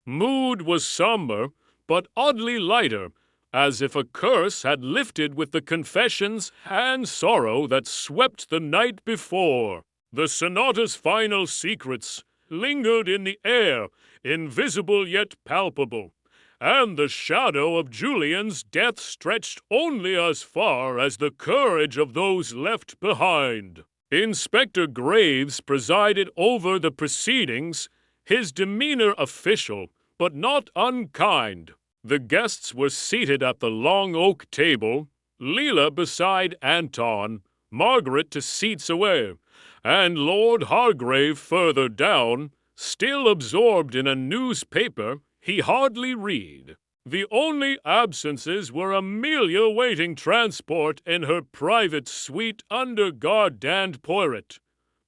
mood was somber, but oddly lighter, as if a curse had lifted with the confessions and sorrow that swept the night before. The sonata's final secrets lingered in the air, invisible yet palpable, and the shadow of Julian's death stretched only as far as the courage of those left behind. Inspector Graves presided over the proceedings, his demeanor official, but not unkind. The guests were seated at the long oak table, Leela beside Anton, Margaret to seats away, and Lord Hargrave further down, still absorbed in a newspaper he hardly read. The only absences were Amelia waiting transport in her private suite under Guardant Poirot,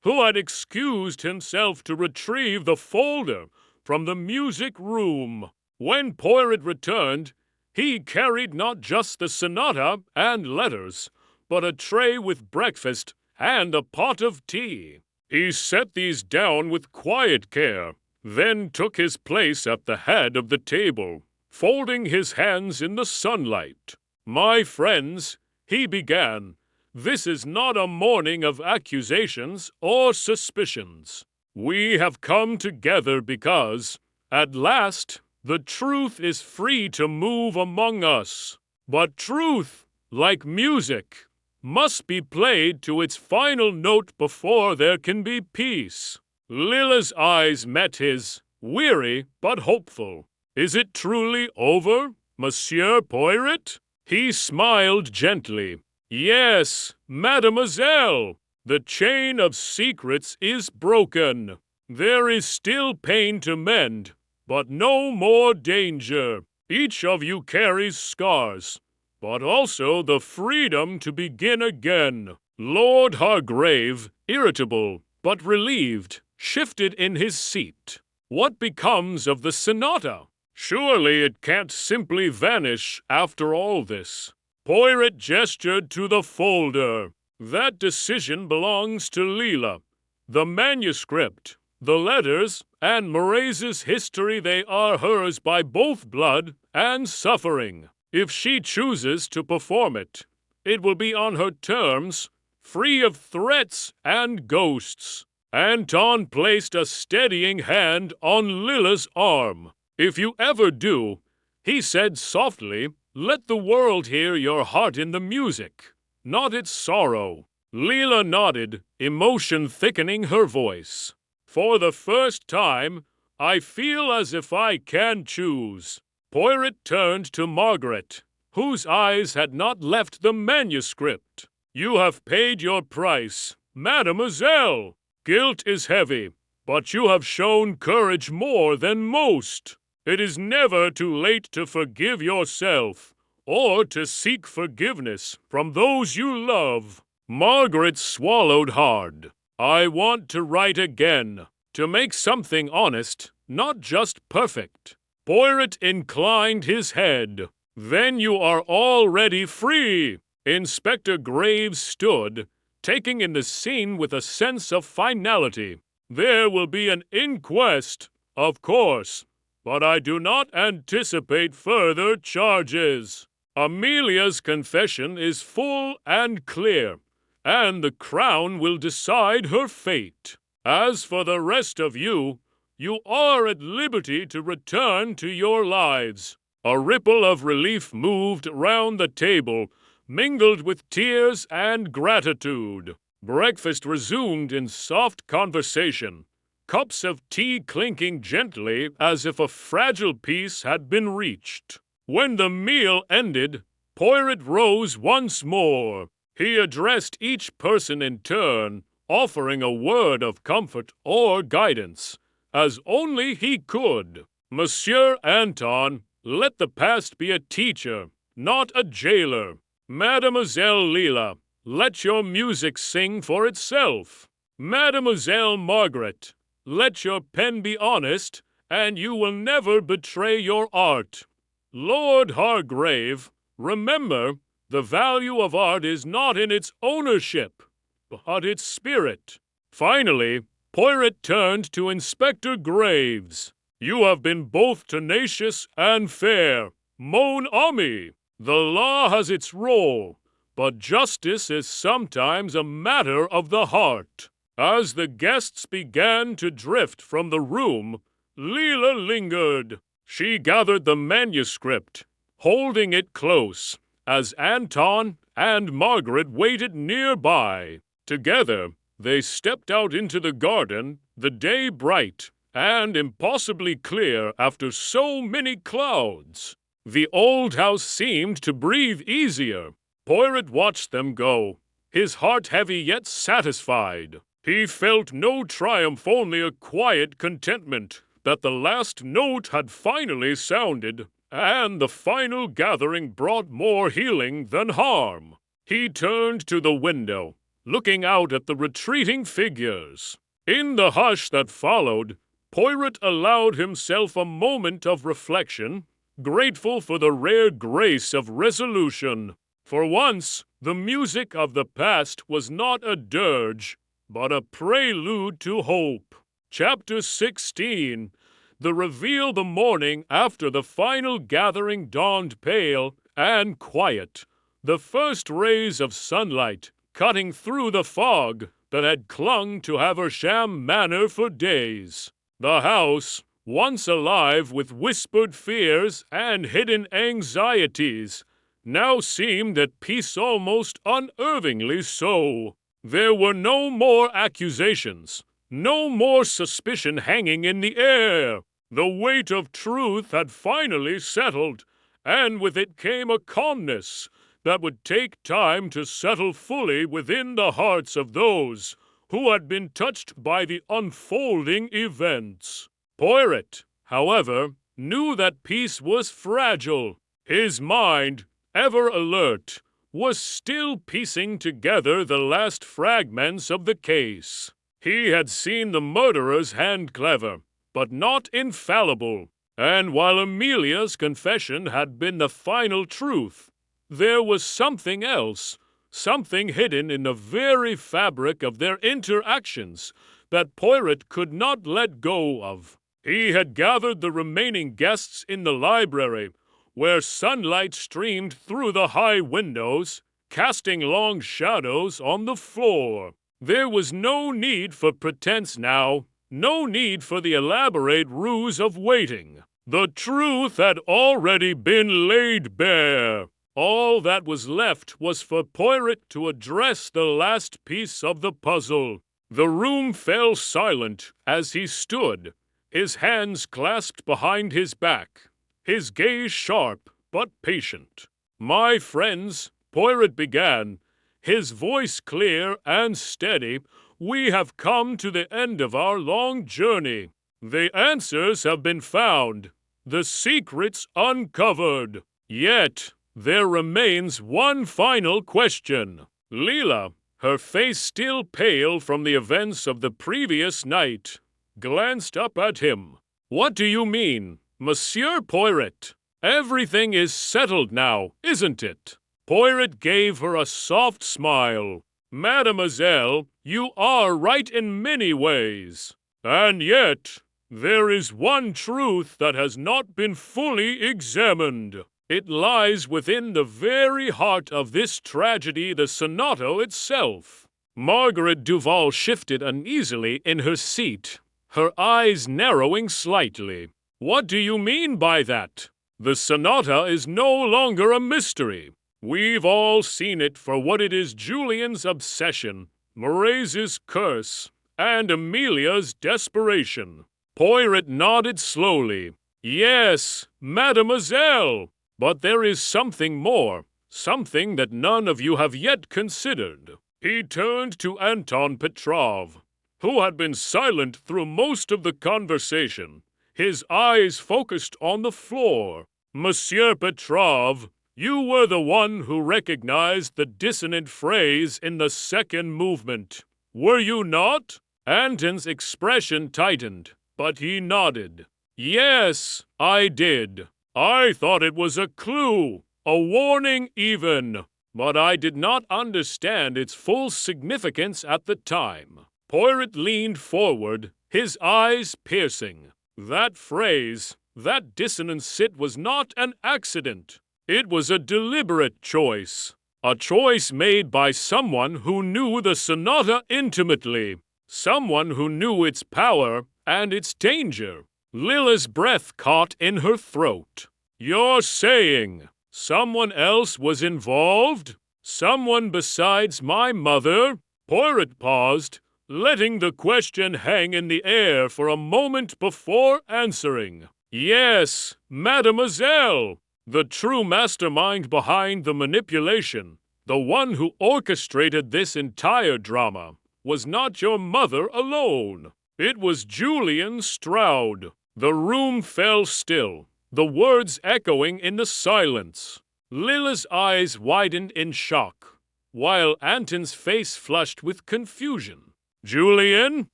who had excused himself to retrieve the folder from the music room. When Poirot returned, he carried not just the sonata and letters, but a tray with breakfast and a pot of tea. He set these down with quiet care, then took his place at the head of the table, folding his hands in the sunlight. "My friends," he began, "this is not a morning of accusations or suspicions. We have come together because, at last, the truth is free to move among us. But truth, like music, must be played to its final note before there can be peace." Lila's eyes met his, weary but hopeful. "Is it truly over, Monsieur Poirot?" He smiled gently. "Yes, mademoiselle. The chain of secrets is broken. There is still pain to mend, but no more danger. Each of you carries scars, but also the freedom to begin again." Lord Hargrave, irritable but relieved, shifted in his seat. "What becomes of the sonata? Surely it can't simply vanish after all this." Poirot gestured to the folder. "That decision belongs to Leela. The manuscript, the letters, and Morais's history, they are hers by both blood and suffering. If she chooses to perform it, it will be on her terms, free of threats and ghosts." Anton placed a steadying hand on Lila's arm. "If you ever do," he said softly, "let the world hear your heart in the music, not its sorrow." Leela nodded, emotion thickening her voice. "For the first time, I feel as if I can choose." Poirot turned to Margaret, whose eyes had not left the manuscript. "You have paid your price, mademoiselle." Guilt is heavy, but you have shown courage more than most. It is never too late to forgive yourself, or to seek forgiveness from those you love." Margaret swallowed hard. "I want to write again, to make something honest, not just perfect." Poirot inclined his head. "Then you are already free." Inspector Graves stood, taking in the scene with a sense of finality. "There will be an inquest, of course, but I do not anticipate further charges. Amelia's confession is full and clear, and the Crown will decide her fate. As for the rest of you, you are at liberty to return to your lives." A ripple of relief moved round the table, mingled with tears and gratitude. Breakfast resumed in soft conversation, cups of tea clinking gently as if a fragile peace had been reached. When the meal ended, Poirot rose once more. He addressed each person in turn, offering a word of comfort or guidance, as only he could. "Monsieur Anton, let the past be a teacher, not a jailer. Mademoiselle Leela, let your music sing for itself. Mademoiselle Margaret, let your pen be honest, and you will never betray your art. Lord Hargrave, remember, the value of art is not in its ownership, but its spirit." Finally, Poirot turned to Inspector Graves. "You have been both tenacious and fair. Mon ami, the law has its role, but justice is sometimes a matter of the heart." As the guests began to drift from the room, Leela lingered. She gathered the manuscript, holding it close, as Anton and Margaret waited nearby. Together, they stepped out into the garden, the day bright and impossibly clear after so many clouds. The old house seemed to breathe easier. Poirot watched them go, his heart heavy yet satisfied. He felt no triumph, only a quiet contentment that the last note had finally sounded, and the final gathering brought more healing than harm. He turned to the window, looking out at the retreating figures. In the hush that followed, Poirot allowed himself a moment of reflection, grateful for the rare grace of resolution. For once, the music of the past was not a dirge, but a prelude to hope. Chapter 16. The reveal the morning after the final gathering dawned pale and quiet, the first rays of sunlight cutting through the fog that had clung to Haversham Manor for days. The house, once alive with whispered fears and hidden anxieties, now seemed at peace, almost unearthingly so. There were no more accusations, no more suspicion hanging in the air. The weight of truth had finally settled, and with it came a calmness that would take time to settle fully within the hearts of those who had been touched by the unfolding events. Poirot, however, knew that peace was fragile. His mind, ever alert, was still piecing together the last fragments of the case. He had seen the murderer's hand clever, but not infallible, and while Amelia's confession had been the final truth, there was something else, something hidden in the very fabric of their interactions that Poirot could not let go of. He had gathered the remaining guests in the library, where sunlight streamed through the high windows, casting long shadows on the floor. There was no need for pretense now, no need for the elaborate ruse of waiting. The truth had already been laid bare. All that was left was for Poirot to address the last piece of the puzzle. The room fell silent as he stood, his hands clasped behind his back, his gaze sharp but patient. "My friends," Poirot began, his voice clear and steady, we have come to the end of our long journey. The answers have been found, the secrets uncovered. Yet, there remains one final question. Leela, her face still pale from the events of the previous night, glanced up at him. What do you mean, Monsieur Poirot? Everything is settled now, isn't it? Poirot gave her a soft smile. Mademoiselle, you are right in many ways. And yet, there is one truth that has not been fully examined. It lies within the very heart of this tragedy, the sonata itself. Margaret Duval shifted uneasily in her seat, her eyes narrowing slightly. What do you mean by that? The sonata is no longer a mystery. We've all seen it for what it is: Julien's obsession, Morais's curse, and Amelia's desperation. Poirot nodded slowly. Yes, mademoiselle, but there is something more, something that none of you have yet considered. He turned to Anton Petrov, who had been silent through most of the conversation, his eyes focused on the floor. Monsieur Petrov, you were the one who recognized the dissonant phrase in the second movement. Were you not? Anton's expression tightened, but he nodded. Yes, I did. I thought it was a clue, a warning even, but I did not understand its full significance at the time. Poirot leaned forward, his eyes piercing. That phrase, that dissonant sit was not an accident. It was a deliberate choice, a choice made by someone who knew the sonata intimately, someone who knew its power and its danger. Lila's breath caught in her throat. You're saying someone else was involved? Someone besides my mother? Poirot paused, letting the question hang in the air for a moment before answering. Yes, mademoiselle. The true mastermind behind the manipulation, the one who orchestrated this entire drama, was not your mother alone. It was Julian Stroud. The room fell still, the words echoing in the silence. Lila's eyes widened in shock, while Anton's face flushed with confusion. Julian?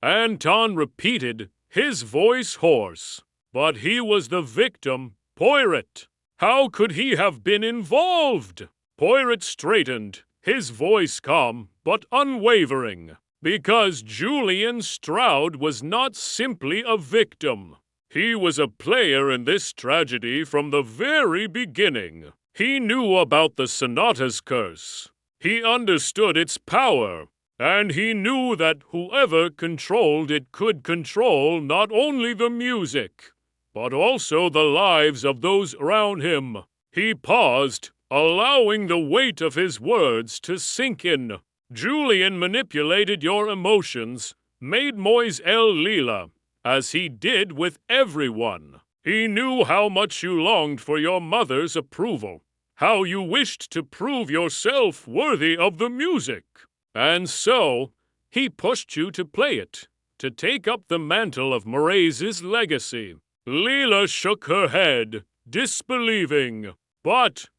Anton repeated, his voice hoarse. But he was the victim, Poirot. How could he have been involved? Poirot straightened, his voice calm but unwavering. Because Julian Stroud was not simply a victim. He was a player in this tragedy from the very beginning. He knew about the sonata's curse. He understood its power. And he knew that whoever controlled it could control not only the music, but also the lives of those around him. He paused, allowing the weight of his words to sink in. Julian manipulated your emotions, Mademoiselle Leela, as he did with everyone. He knew how much you longed for your mother's approval, how you wished to prove yourself worthy of the music. And so, he pushed you to play it, to take up the mantle of Morais's legacy. Leela shook her head, disbelieving. But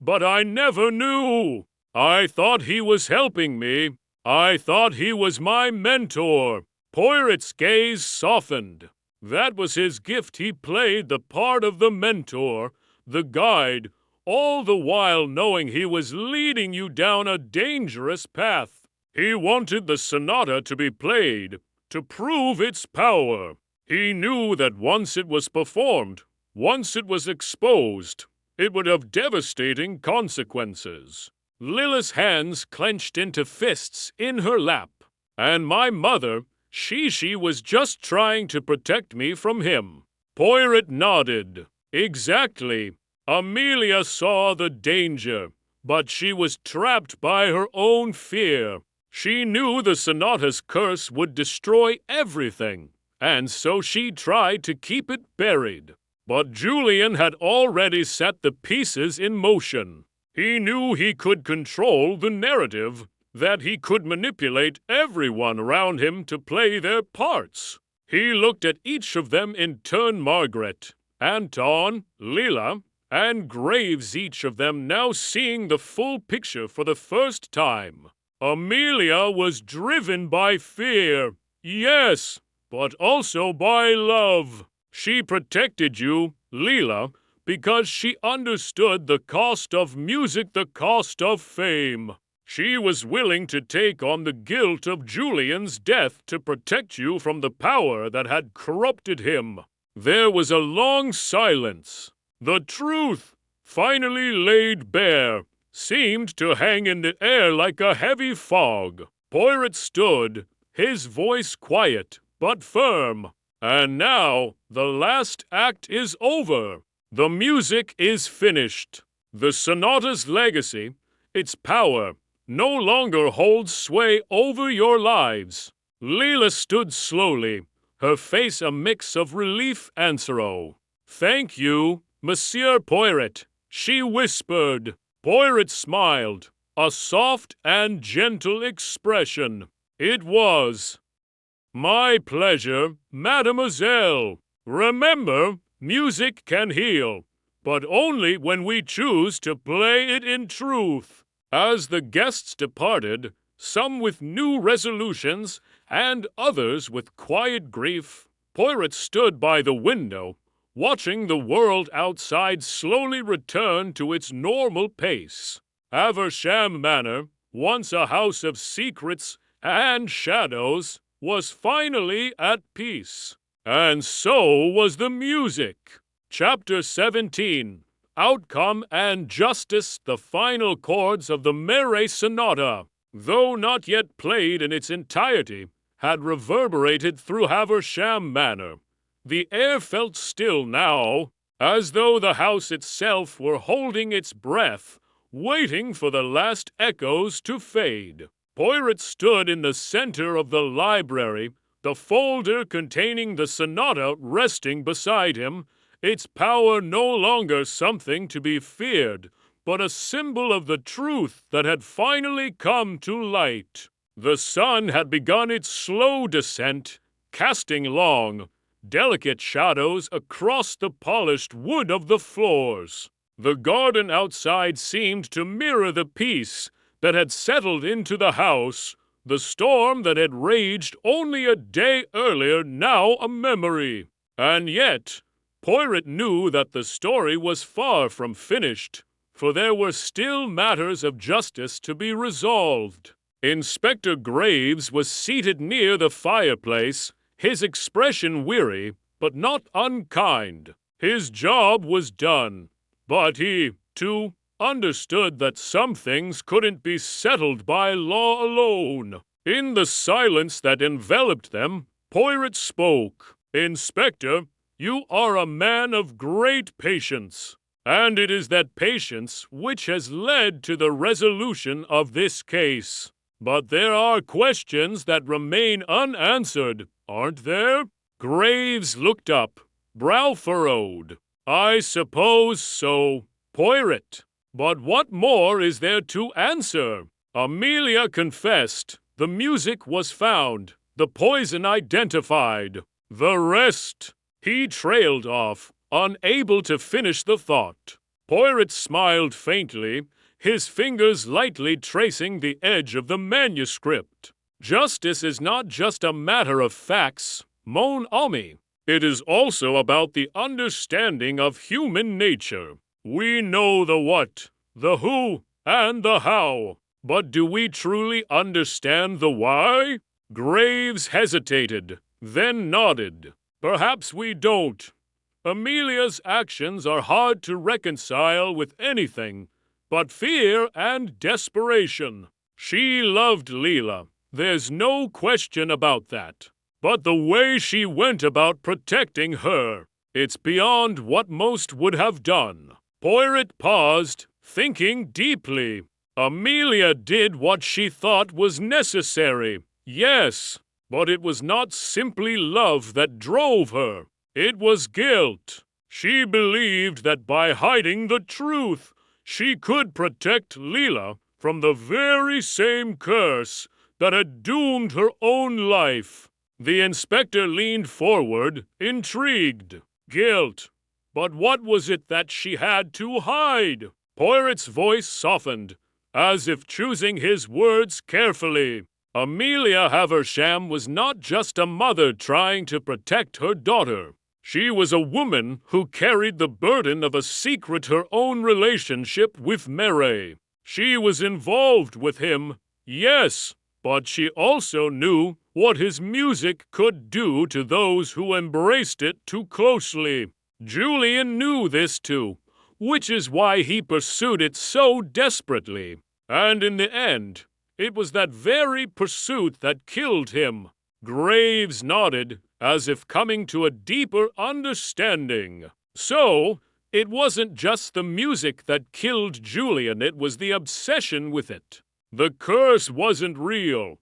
I never knew. I thought he was helping me. I thought he was my mentor. Poirot's gaze softened. That was his gift. He played the part of the mentor, the guide, all the while knowing he was leading you down a dangerous path. He wanted the sonata to be played, to prove its power. He knew that once it was performed, once it was exposed, it would have devastating consequences. Lila's hands clenched into fists in her lap. And my mother, she was just trying to protect me from him. Poirot nodded. Exactly. Amelia saw the danger, but she was trapped by her own fear. She knew the sonata's curse would destroy everything, and so she tried to keep it buried. But Julian had already set the pieces in motion. He knew he could control the narrative, that he could manipulate everyone around him to play their parts. He looked at each of them in turn, Margaret, Anton, Leela, and Graves, each of them now seeing the full picture for the first time. Amelia was driven by fear, yes, but also by love. She protected you, Leela, because she understood the cost of music, the cost of fame. She was willing to take on the guilt of Julian's death to protect you from the power that had corrupted him. There was a long silence. The truth, finally laid bare, seemed to hang in the air like a heavy fog. Poirot stood, his voice quiet but firm. And now the last act is over. The music is finished. The sonata's legacy, its power, no longer holds sway over your lives. Leela stood slowly, her face a mix of relief and sorrow. "Thank you, Monsieur Poirot," she whispered. Poirot smiled, a soft and gentle expression. "It was my pleasure, mademoiselle. Remember, music can heal, but only when we choose to play it in truth." As the guests departed, some with new resolutions and others with quiet grief, Poirot stood by the window, watching the world outside slowly return to its normal pace. Aversham Manor, once a house of secrets and shadows, was finally at peace. And so was the music. Chapter 17. Outcome and Justice, the final chords of the Mere Sonata, though not yet played in its entirety, had reverberated through Haversham Manor. The air felt still now, as though the house itself were holding its breath, waiting for the last echoes to fade. Poirot stood in the center of the library, the folder containing the sonata resting beside him, its power no longer something to be feared, but a symbol of the truth that had finally come to light. The sun had begun its slow descent, casting long, delicate shadows across the polished wood of the floors. The garden outside seemed to mirror the peace that had settled into the house, the storm that had raged only a day earlier now a memory. And yet, Poirot knew that the story was far from finished, for there were still matters of justice to be resolved. Inspector Graves was seated near the fireplace, his expression weary, but not unkind. His job was done, but he, too, understood that some things couldn't be settled by law alone. In the silence that enveloped them, Poirot spoke. "Inspector, you are a man of great patience, and it is that patience which has led to the resolution of this case. But there are questions that remain unanswered, aren't there?" Graves looked up, brow furrowed. "I suppose so, Poirot. But what more is there to answer? Amelia confessed, the music was found, the poison identified. The rest—" He trailed off, unable to finish the thought. Poirot smiled faintly, his fingers lightly tracing the edge of the manuscript. "Justice is not just a matter of facts, mon ami. It is also about the understanding of human nature. We know the what, the who, and the how. But do we truly understand the why?" Graves hesitated, then nodded. "Perhaps we don't. Amelia's actions are hard to reconcile with anything but fear and desperation. She loved Leela, there's no question about that. But the way she went about protecting her, it's beyond what most would have done." Poirot paused, thinking deeply. Amelia did what she thought was necessary, yes, but it was not simply love that drove her. It was guilt. She believed that by hiding the truth, she could protect Leela from the very same curse that had doomed her own life. The inspector leaned forward, intrigued. Guilt. But what was it that she had to hide? Poirot's voice softened, as if choosing his words carefully. Amelia Havisham was not just a mother trying to protect her daughter. She was a woman who carried the burden of a secret her own relationship with Mary. She was involved with him, yes, but she also knew what his music could do to those who embraced it too closely. Julian knew this too, which is why he pursued it so desperately. And in the end, it was that very pursuit that killed him. Graves nodded, as if coming to a deeper understanding. So, it wasn't just the music that killed Julian, it was the obsession with it. The curse wasn't real,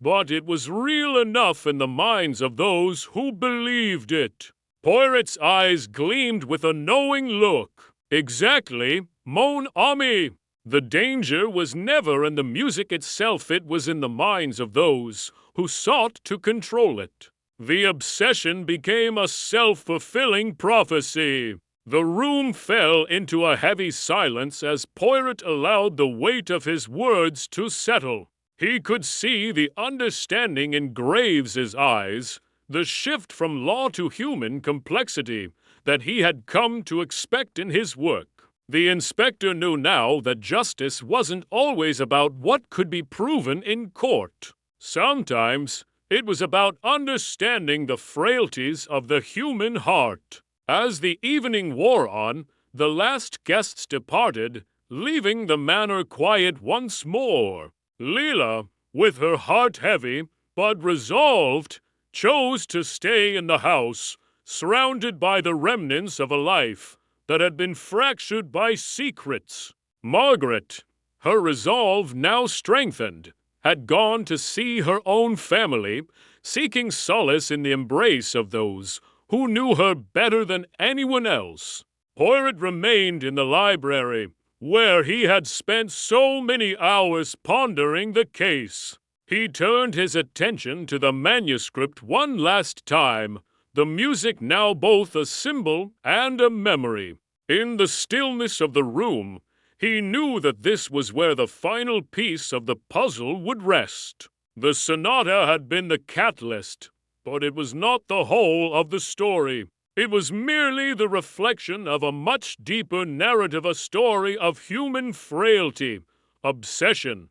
but it was real enough in the minds of those who believed it. Poirot's eyes gleamed with a knowing look. Exactly, mon ami. The danger was never in the music itself, it was in the minds of those who sought to control it. The obsession became a self-fulfilling prophecy. The room fell into a heavy silence as Poirot allowed the weight of his words to settle. He could see the understanding in Graves's eyes, the shift from law to human complexity that he had come to expect in his work. The inspector knew now that justice wasn't always about what could be proven in court. Sometimes it was about understanding the frailties of the human heart. As the evening wore on, the last guests departed, leaving the manor quiet once more. Leela, with her heart heavy, but resolved, chose to stay in the house, surrounded by the remnants of a life that had been fractured by secrets. Margaret, her resolve now strengthened, had gone to see her own family, seeking solace in the embrace of those who knew her better than anyone else. Poirot remained in the library, where he had spent so many hours pondering the case. He turned his attention to the manuscript one last time, the music now both a symbol and a memory. In the stillness of the room, he knew that this was where the final piece of the puzzle would rest. The sonata had been the catalyst, but it was not the whole of the story. It was merely the reflection of a much deeper narrative, a story of human frailty, obsession,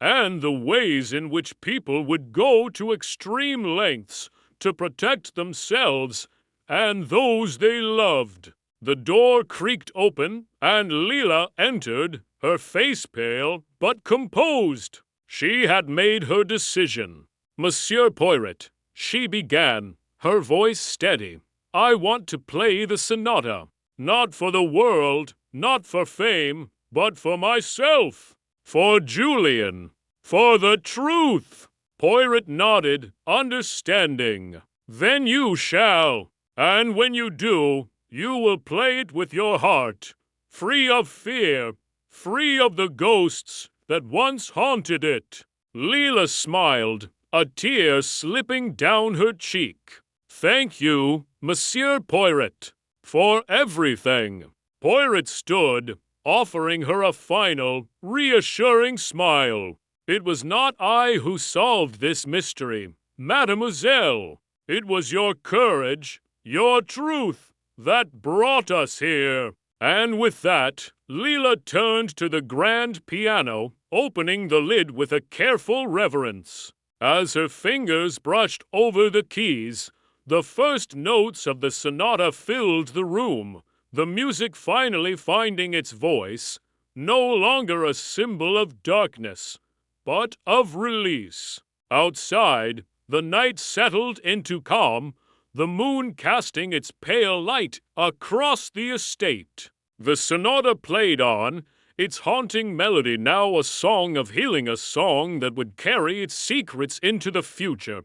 and the ways in which people would go to extreme lengths to protect themselves and those they loved. The door creaked open, and Leela entered, her face pale but composed. She had made her decision. Monsieur Poirot, she began, her voice steady. I want to play the sonata, not for the world, not for fame, but for myself, for Julian, for the truth. Poirot nodded, understanding. Then you shall, and when you do, you will play it with your heart, free of fear, free of the ghosts that once haunted it. Leela smiled, a tear slipping down her cheek. Thank you, Monsieur Poirot, for everything. Poirot stood, offering her a final, reassuring smile. It was not I who solved this mystery, mademoiselle. It was your courage, your truth, that brought us here. And with that, Leela turned to the grand piano, opening the lid with a careful reverence. As her fingers brushed over the keys, the first notes of the sonata filled the room, the music finally finding its voice, no longer a symbol of darkness, but of release. Outside, the night settled into calm, the moon casting its pale light across the estate. The sonata played on, its haunting melody now a song of healing, a song that would carry its secrets into the future,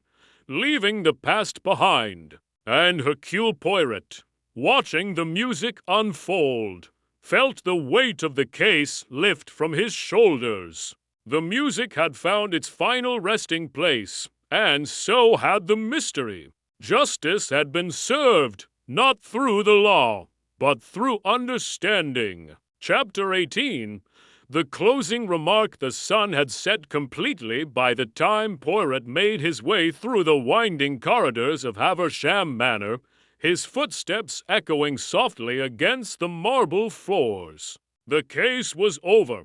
leaving the past behind. And Hercule Poirot, watching the music unfold, felt the weight of the case lift from his shoulders. The music had found its final resting place, and so had the mystery. Justice had been served, not through the law, but through understanding. Chapter 18. The closing remark the sun had set completely by the time Poirot made his way through the winding corridors of Havisham Manor, his footsteps echoing softly against the marble floors. The case was over,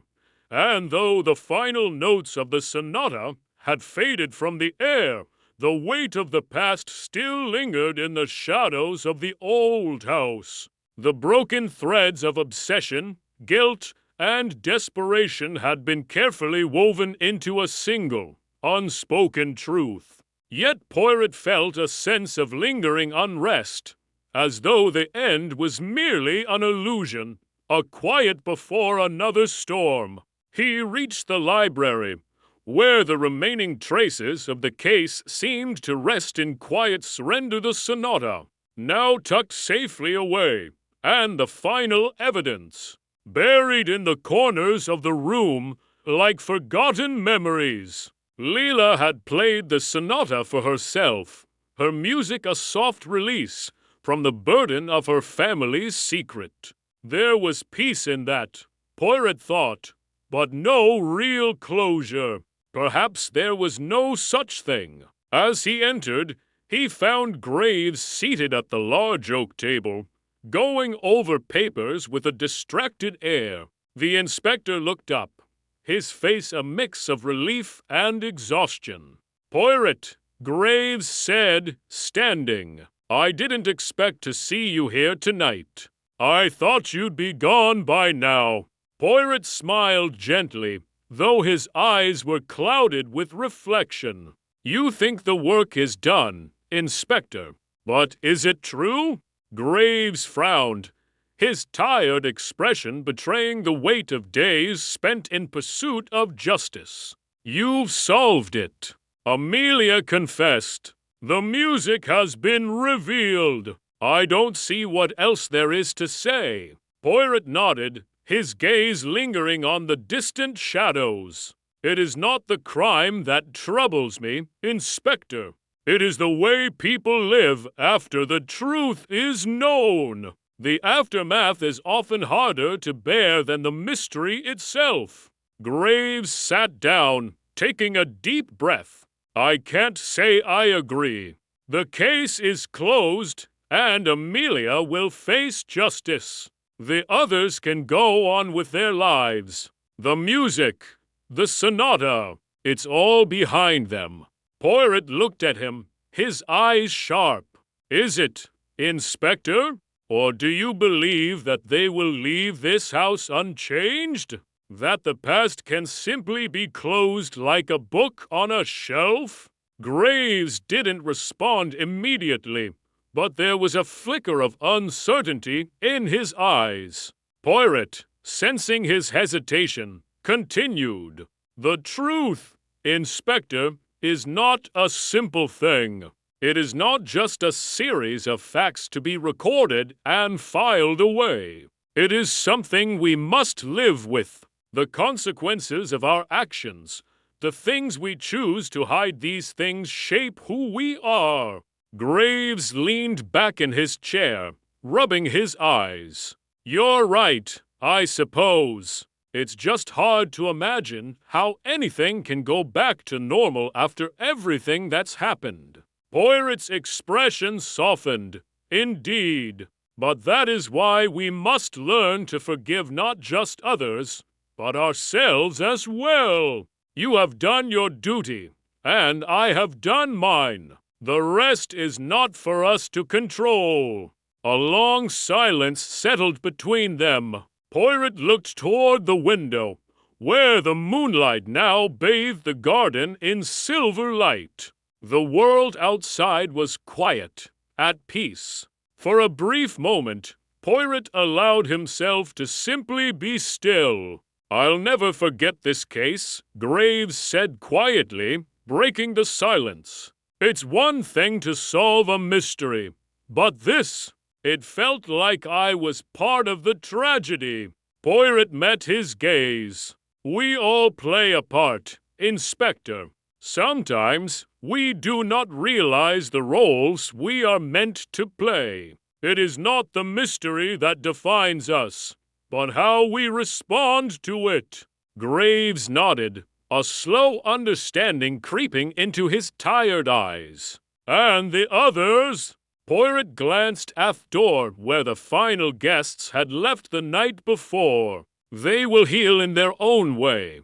and though the final notes of the sonata had faded from the air, the weight of the past still lingered in the shadows of the old house. The broken threads of obsession, guilt, and desperation had been carefully woven into a single, unspoken truth. Yet Poirot felt a sense of lingering unrest, as though the end was merely an illusion, a quiet before another storm. He reached the library, where the remaining traces of the case seemed to rest in quiet surrender. The sonata, now tucked safely away, and the final evidence, buried in the corners of the room like forgotten memories. Leela had played the sonata for herself, her music a soft release from the burden of her family's secret. There was peace in that, Poirot thought, but no real closure. Perhaps there was no such thing. As he entered, he found Graves seated at the large oak table, going over papers with a distracted air. The inspector looked up, his face a mix of relief and exhaustion. "Poirot," Graves said, standing, "I didn't expect to see you here tonight. I thought you'd be gone by now." Poirot smiled gently, though his eyes were clouded with reflection. "You think the work is done, Inspector, but is it true?" Graves frowned, his tired expression betraying the weight of days spent in pursuit of justice. "You've solved it," Amelia confessed. "The music has been revealed. I don't see what else there is to say." Poirot nodded, his gaze lingering on the distant shadows. "It is not the crime that troubles me, Inspector. It is the way people live after the truth is known. The aftermath is often harder to bear than the mystery itself." Graves sat down, taking a deep breath. "I can't say I agree. The case is closed, and Amelia will face justice. The others can go on with their lives. The music, the sonata, it's all behind them." Poirot looked at him, his eyes sharp. "Is it, Inspector? Or do you believe that they will leave this house unchanged? That the past can simply be closed like a book on a shelf?" Graves didn't respond immediately, but there was a flicker of uncertainty in his eyes. Poirot, sensing his hesitation, continued, "The truth, Inspector, is not a simple thing. It is not just a series of facts to be recorded and filed away. It is something we must live with. The consequences of our actions, the things we choose to hide these things shape who we are." Graves leaned back in his chair, rubbing his eyes. "You're right, I suppose. It's just hard to imagine how anything can go back to normal after everything that's happened." Poirot's expression softened. "Indeed. But that is why we must learn to forgive not just others, but ourselves as well. You have done your duty, and I have done mine. The rest is not for us to control." A long silence settled between them. Poirot looked toward the window, where the moonlight now bathed the garden in silver light. The world outside was quiet, at peace. For a brief moment, Poirot allowed himself to simply be still. "I'll never forget this case," Graves said quietly, breaking the silence. "It's one thing to solve a mystery, but this, It felt like I was part of the tragedy. Poirot met his gaze. We all play a part, Inspector. Sometimes we do not realize the roles we are meant to play. It is not the mystery that defines us, but how we respond to it. Graves nodded, a slow understanding creeping into his tired eyes. And the others? Poirot glanced aft door where the final guests had left the night before. They will heal in their own way.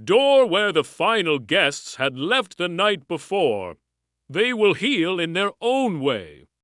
Door where the final guests had left the night before. They will heal in their own way.